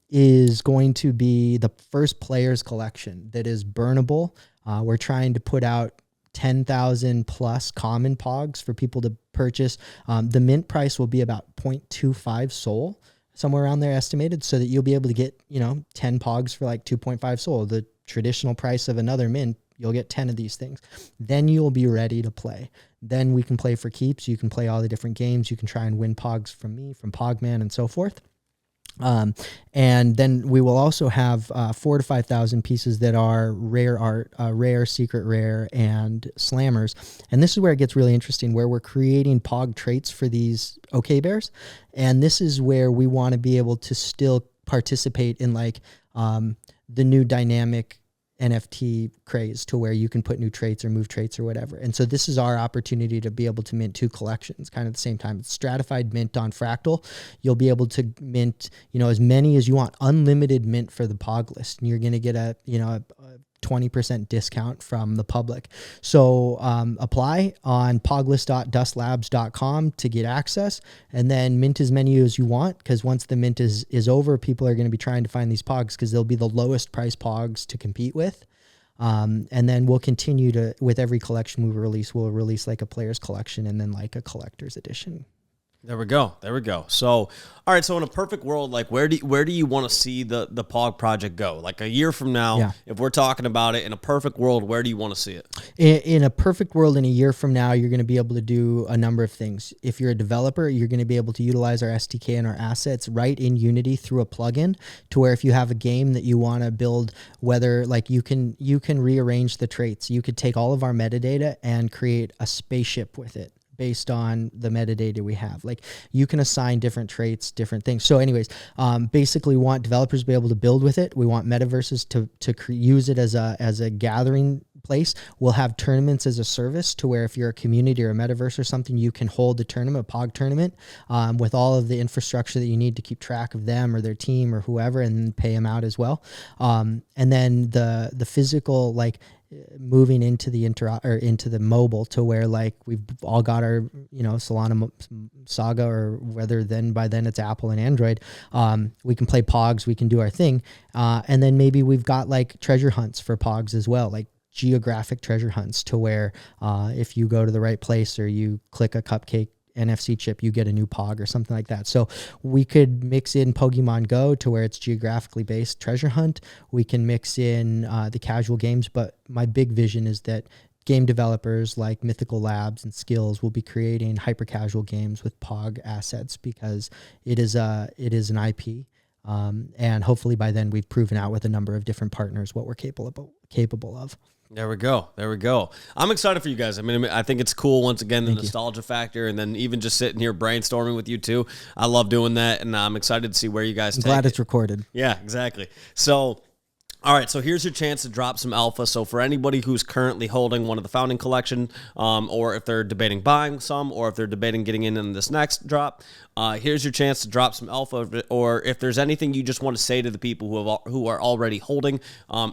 is going to be the first players collection that is burnable. We're trying to put out 10,000 plus common pogs for people to purchase. The mint price will be about 0.25 SOL, somewhere around there estimated, so that you'll be able to get 10 pogs for like 2.5 SOL. The traditional price of another mint, you'll get 10 of these things. Then you'll be ready to play. Then we can play for keeps. You can play all the different games. You can try and win pogs from me, from Pogman, and so forth. And then we will also have 4,000 to 5,000 pieces that are rare art, rare, secret rare, and slammers. And this is where it gets really interesting, where we're creating pog traits for these OK Bears. And this is where we want to be able to still participate in like the new dynamic NFT craze, to where you can put new traits or move traits or whatever. And so this is our opportunity to be able to mint 2 collections kind of at the same time. It's stratified mint on Fractal. You'll be able to mint, as many as you want, unlimited mint for the POG list. And you're going to get a 20% discount from the public. So apply on poglist.dustlabs.com to get access, and then mint as many as you want, because once the mint is over, people are going to be trying to find these pogs because they'll be the lowest price pogs to compete with. And then we'll continue to, with every collection we'll release like a player's collection and then like a collector's edition. There we go. So, all right. So in a perfect world, like where do you want to see the POG project go? Like a year from now, if we're talking about it in a perfect world, where do you want to see it? In a perfect world, in a year from now, you're going to be able to do a number of things. If you're a developer, you're going to be able to utilize our SDK and our assets right in Unity through a plugin, to where if you have a game that you want to build, whether like you can rearrange the traits. You could take all of our metadata and create a spaceship with it, based on the metadata we have. Like you can assign different traits, different things. So anyways, basically we want developers to be able to build with it. We want metaverses to use it as a gathering place. We'll have tournaments as a service, to where if you're a community or a metaverse or something, you can hold a tournament, a POG tournament, with all of the infrastructure that you need to keep track of them or their team or whoever, and then pay them out as well. And then the physical, like moving into the mobile, to where like we've all got our Solana Saga, or whether by then it's Apple and Android. We can play pogs, we can do our thing, and then maybe we've got like treasure hunts for pogs as well, like geographic treasure hunts, to where if you go to the right place or you click a cupcake NFC chip, you get a new POG or something like that. So we could mix in Pokemon Go, to where it's geographically based treasure hunt. We can mix in the casual games, but my big vision is that game developers like Mythical Labs and Skills will be creating hyper casual games with POG assets, because it is an IP. And hopefully by then we've proven out with a number of different partners what we're capable of. There we go. There we go. I'm excited for you guys. I mean, I think it's cool, once again, the nostalgia factor, and then even just sitting here brainstorming with you too. I love doing that, and I'm excited to see where you guys take it. I'm glad it's recorded. Yeah, exactly. So, all right, so here's your chance to drop some alpha. So for anybody who's currently holding one of the founding collection, or if they're debating buying some, or if they're debating getting in this next drop, here's your chance to drop some alpha. Or if there's anything you just want to say to the people who are already holding,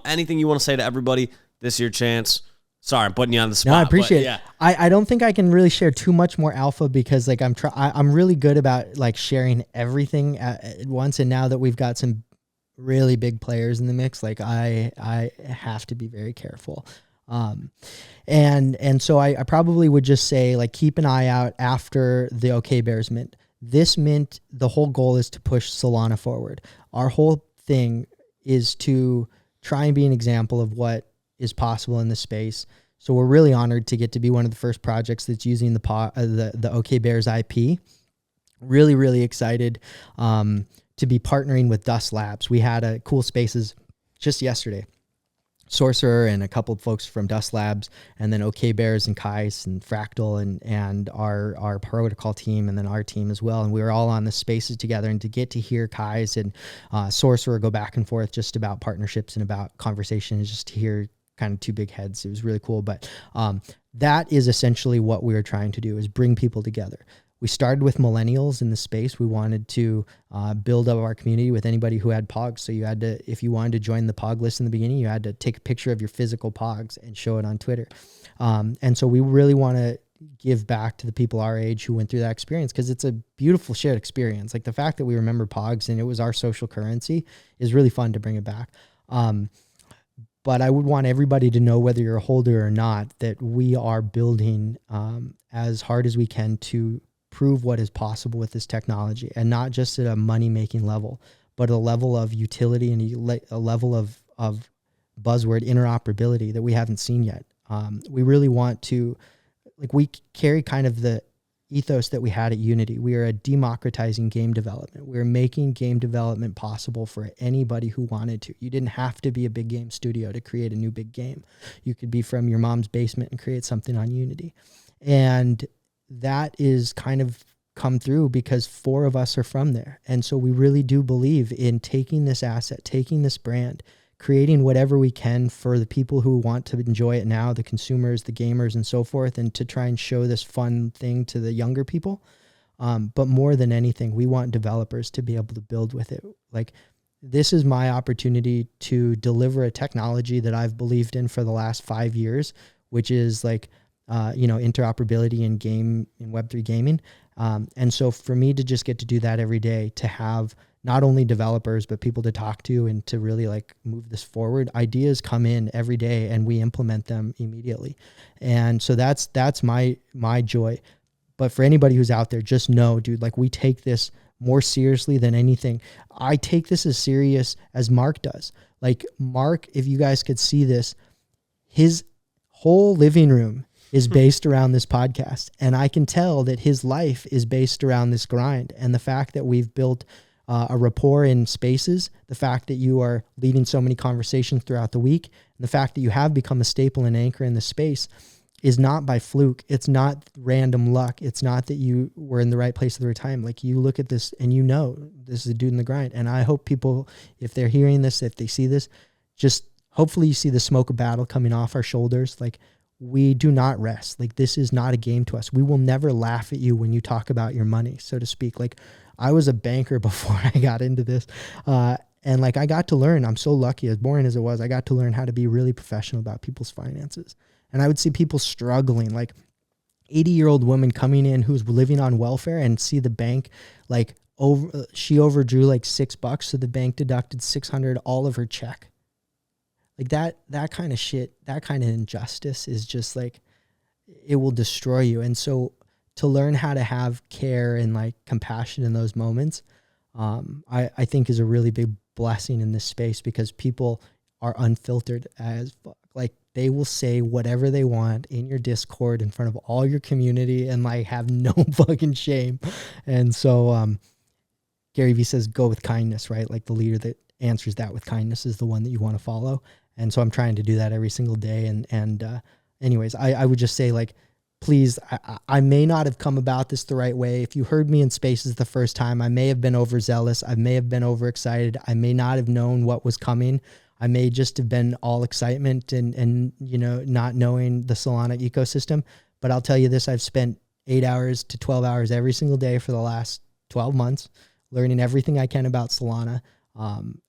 anything you want to say to everybody, this is your chance. Sorry, I'm putting you on the spot. No, I appreciate it. I don't think I can really share too much more alpha because like I'm really good about like sharing everything at once. And now that we've got some really big players in the mix, like I have to be very careful. And so I probably would just say like, keep an eye out after the OK Bears mint. This mint, the whole goal is to push Solana forward. Our whole thing is to try and be an example of what is possible in this space. So we're really honored to get to be one of the first projects that's using the OK Bears IP. Really, really excited to be partnering with Dust Labs. We had a cool spaces just yesterday. Sorcerer and a couple of folks from Dust Labs, and then OK Bears and Kais and Fractal and our protocol team, and then our team as well. And we were all on the spaces together, and to get to hear Kais and Sorcerer go back and forth just about partnerships and about conversations, just to hear kind of two big heads. It was really cool. But that is essentially what we were trying to do, is bring people together. We started with millennials in the space. We wanted to build up our community with anybody who had POGs. So you had to, if you wanted to join the POG list in the beginning, you had to take a picture of your physical POGs and show it on Twitter. And so we really want to give back to the people our age who went through that experience, because it's a beautiful shared experience. Like the fact that we remember POGs and it was our social currency is really fun to bring it back. But I would want everybody to know, whether you're a holder or not, that we are building as hard as we can to prove what is possible with this technology, and not just at a money-making level, but a level of utility and a level of buzzword interoperability that we haven't seen yet. We really want to, like, we carry kind of the ethos that we had at Unity. We are democratizing game development. We're making game development possible for anybody who wanted to. You didn't have to be a big game studio to create a new big game. You could be from your mom's basement and create something on Unity. And that is kind of come through because 4 of us are from there. And so we really do believe in taking this asset, taking this brand, creating whatever we can for the people who want to enjoy it now, the consumers, the gamers, and so forth, and to try and show this fun thing to the younger people. But more than anything, we want developers to be able to build with it. Like, this is my opportunity to deliver a technology that I've believed in for the last 5 years, which is like, interoperability in Web3 gaming. And so for me to just get to do that every day, to have not only developers, but people to talk to and to really like move this forward, ideas come in every day and we implement them immediately. And so that's my joy. But for anybody who's out there, just know, dude, like, we take this more seriously than anything. I take this as serious as Marc does. Like, Marc, if you guys could see this, his whole living room is based around this podcast. And I can tell that his life is based around this grind. And the fact that we've built a rapport in spaces, the fact that you are leading so many conversations throughout the week, and the fact that you have become a staple and anchor in the space is not by fluke. It's not random luck. It's not that you were in the right place at the right time. Like, you look at this and you know this is a dude in the grind. And I hope people, if they're hearing this, if they see this, just hopefully you see the smoke of battle coming off our shoulders. Like, we do not rest. Like, this is not a game to us. We will never laugh at you when you talk about your money, so to speak. Like, I was a banker before I got into this. And like, I got to learn, I'm so lucky, as boring as it was, I got to learn how to be really professional about people's finances. And I would see people struggling, like 80-year-old woman coming in who's living on welfare, and see the bank, like, she overdrew like $6, so the bank deducted $600 all of her check. Like, that kind of shit, that kind of injustice is just like, it will destroy you. And so to learn how to have care and like compassion in those moments, I think is a really big blessing in this space, because people are unfiltered as fuck. Like, they will say whatever they want in your Discord in front of all your community and like have no fucking shame. And so Gary Vee says, go with kindness, right? Like, the leader that answers that with kindness is the one that you want to follow. And so I'm trying to do that every single day. And anyways, I would just say, like, please, I may not have come about this the right way. If you heard me in Spaces the first time, I may have been overzealous. I may have been overexcited. I may not have known what was coming. I may just have been all excitement and not knowing the Solana ecosystem. But I'll tell you this, I've spent 8 hours to 12 hours every single day for the last 12 months, learning everything I can about Solana,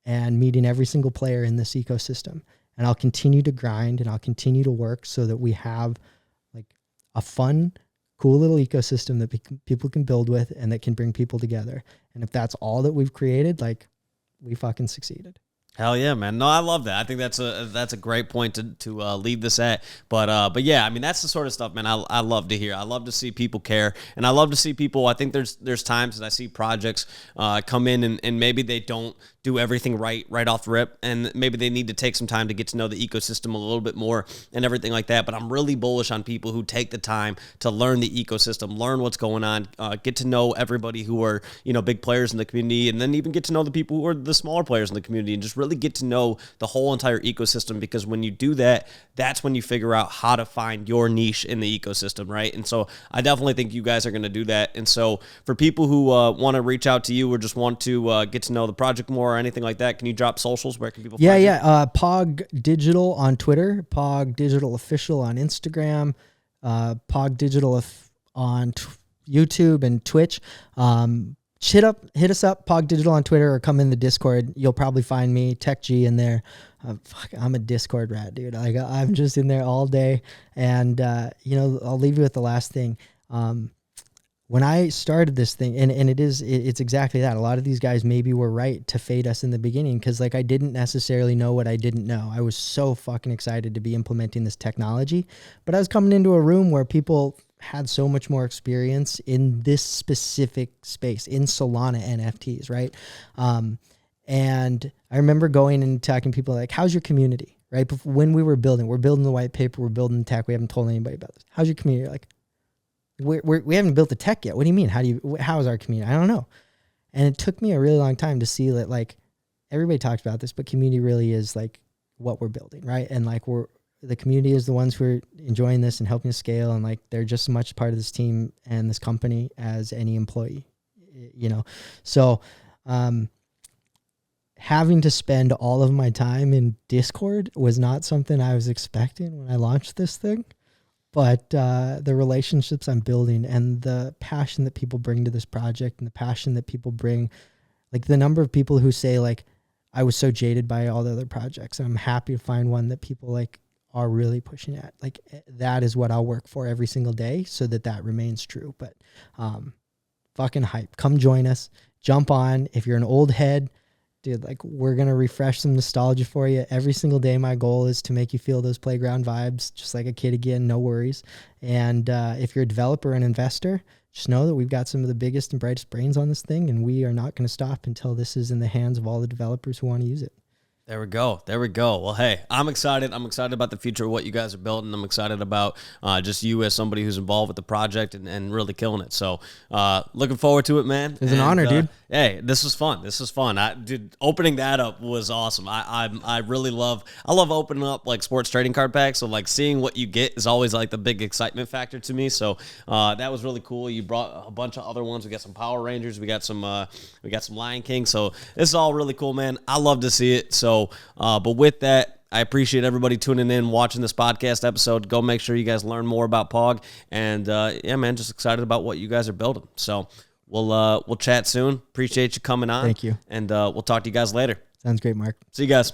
and meeting every single player in this ecosystem. And I'll continue to grind and I'll continue to work so that we have like a fun, cool little ecosystem that people can build with and that can bring people together. And if that's all that we've created, like, we fucking succeeded. Hell yeah, man. No, I love that. I think that's a great point to leave this at. But yeah, I mean, that's the sort of stuff, man, I love to hear. I love to see people care, and I love to see people. I think there's times that I see projects come in and maybe they don't do everything right off the rip, and maybe they need to take some time to get to know the ecosystem a little bit more and everything like that. But I'm really bullish on people who take the time to learn the ecosystem, learn what's going on, get to know everybody who are, big players in the community, and then even get to know the people who are the smaller players in the community, and just really get to know the whole entire ecosystem. Because when you do that, that's when you figure out how to find your niche in the ecosystem, right? And so I definitely think you guys are going to do that. And so for people who want to reach out to you or just want to get to know the project more or anything like that, can you drop socials? Where can people find you? POG Digital on Twitter, POG Digital Official on Instagram, POG Digital on YouTube and Twitch. Hit us up, POG Digital on Twitter, or come in the Discord. You'll probably find me, Tech G, in there. I'm a Discord rat, dude. Like, I'm just in there all day. And I'll leave you with the last thing. When I started this thing, and it's exactly that. A lot of these guys maybe were right to fade us in the beginning, because like I didn't necessarily know what I didn't know. I was so fucking excited to be implementing this technology, but I was coming into a room where people had so much more experience in this specific space, in Solana NFTs, right? And I remember going and talking to people like, how's your community, right? When we're building the white paper, we're building the tech, we haven't told anybody about this. How's your community? Like, we haven't built the tech yet. What do you mean? How is our community? I don't know. And it took me a really long time to see that, like, everybody talks about this, but community really is like what we're building, right? And like the community is the ones who are enjoying this and helping us scale, and like they're just as much part of this team and this company as any employee, So having to spend all of my time in Discord was not something I was expecting when I launched this thing. But the relationships I'm building and the passion that people bring to this project, and the passion that people bring, like the number of people who say like, I was so jaded by all the other projects, I'm happy to find one that people like are really pushing at. Like, that is what I'll work for every single day, so that remains true. But fucking hype. Come join us. Jump on. If you're an old head, dude, like, we're going to refresh some nostalgia for you. Every single day, my goal is to make you feel those playground vibes, just like a kid again, no worries. And if you're a developer and investor, just know that we've got some of the biggest and brightest brains on this thing, and we are not going to stop until this is in the hands of all the developers who want to use it. There we go. Well, hey, I'm excited. I'm excited about the future of what you guys are building. I'm excited about just you as somebody who's involved with the project and really killing it. So looking forward to it, man. It was an honor, dude. Hey, this was fun. Dude, opening that up was awesome. I really love opening up like sports trading card packs. So like seeing what you get is always like the big excitement factor to me. So that was really cool. You brought a bunch of other ones. We got some Power Rangers. We got some Lion King. So this is all really cool, man. I love to see it. So but with that, I appreciate everybody tuning in, watching this podcast episode. Go make sure you guys learn more about POG. And yeah, man, just excited about what you guys are building. So we'll chat soon. Appreciate you coming on. Thank you. And we'll talk to you guys later. Sounds great, Mark. See you guys.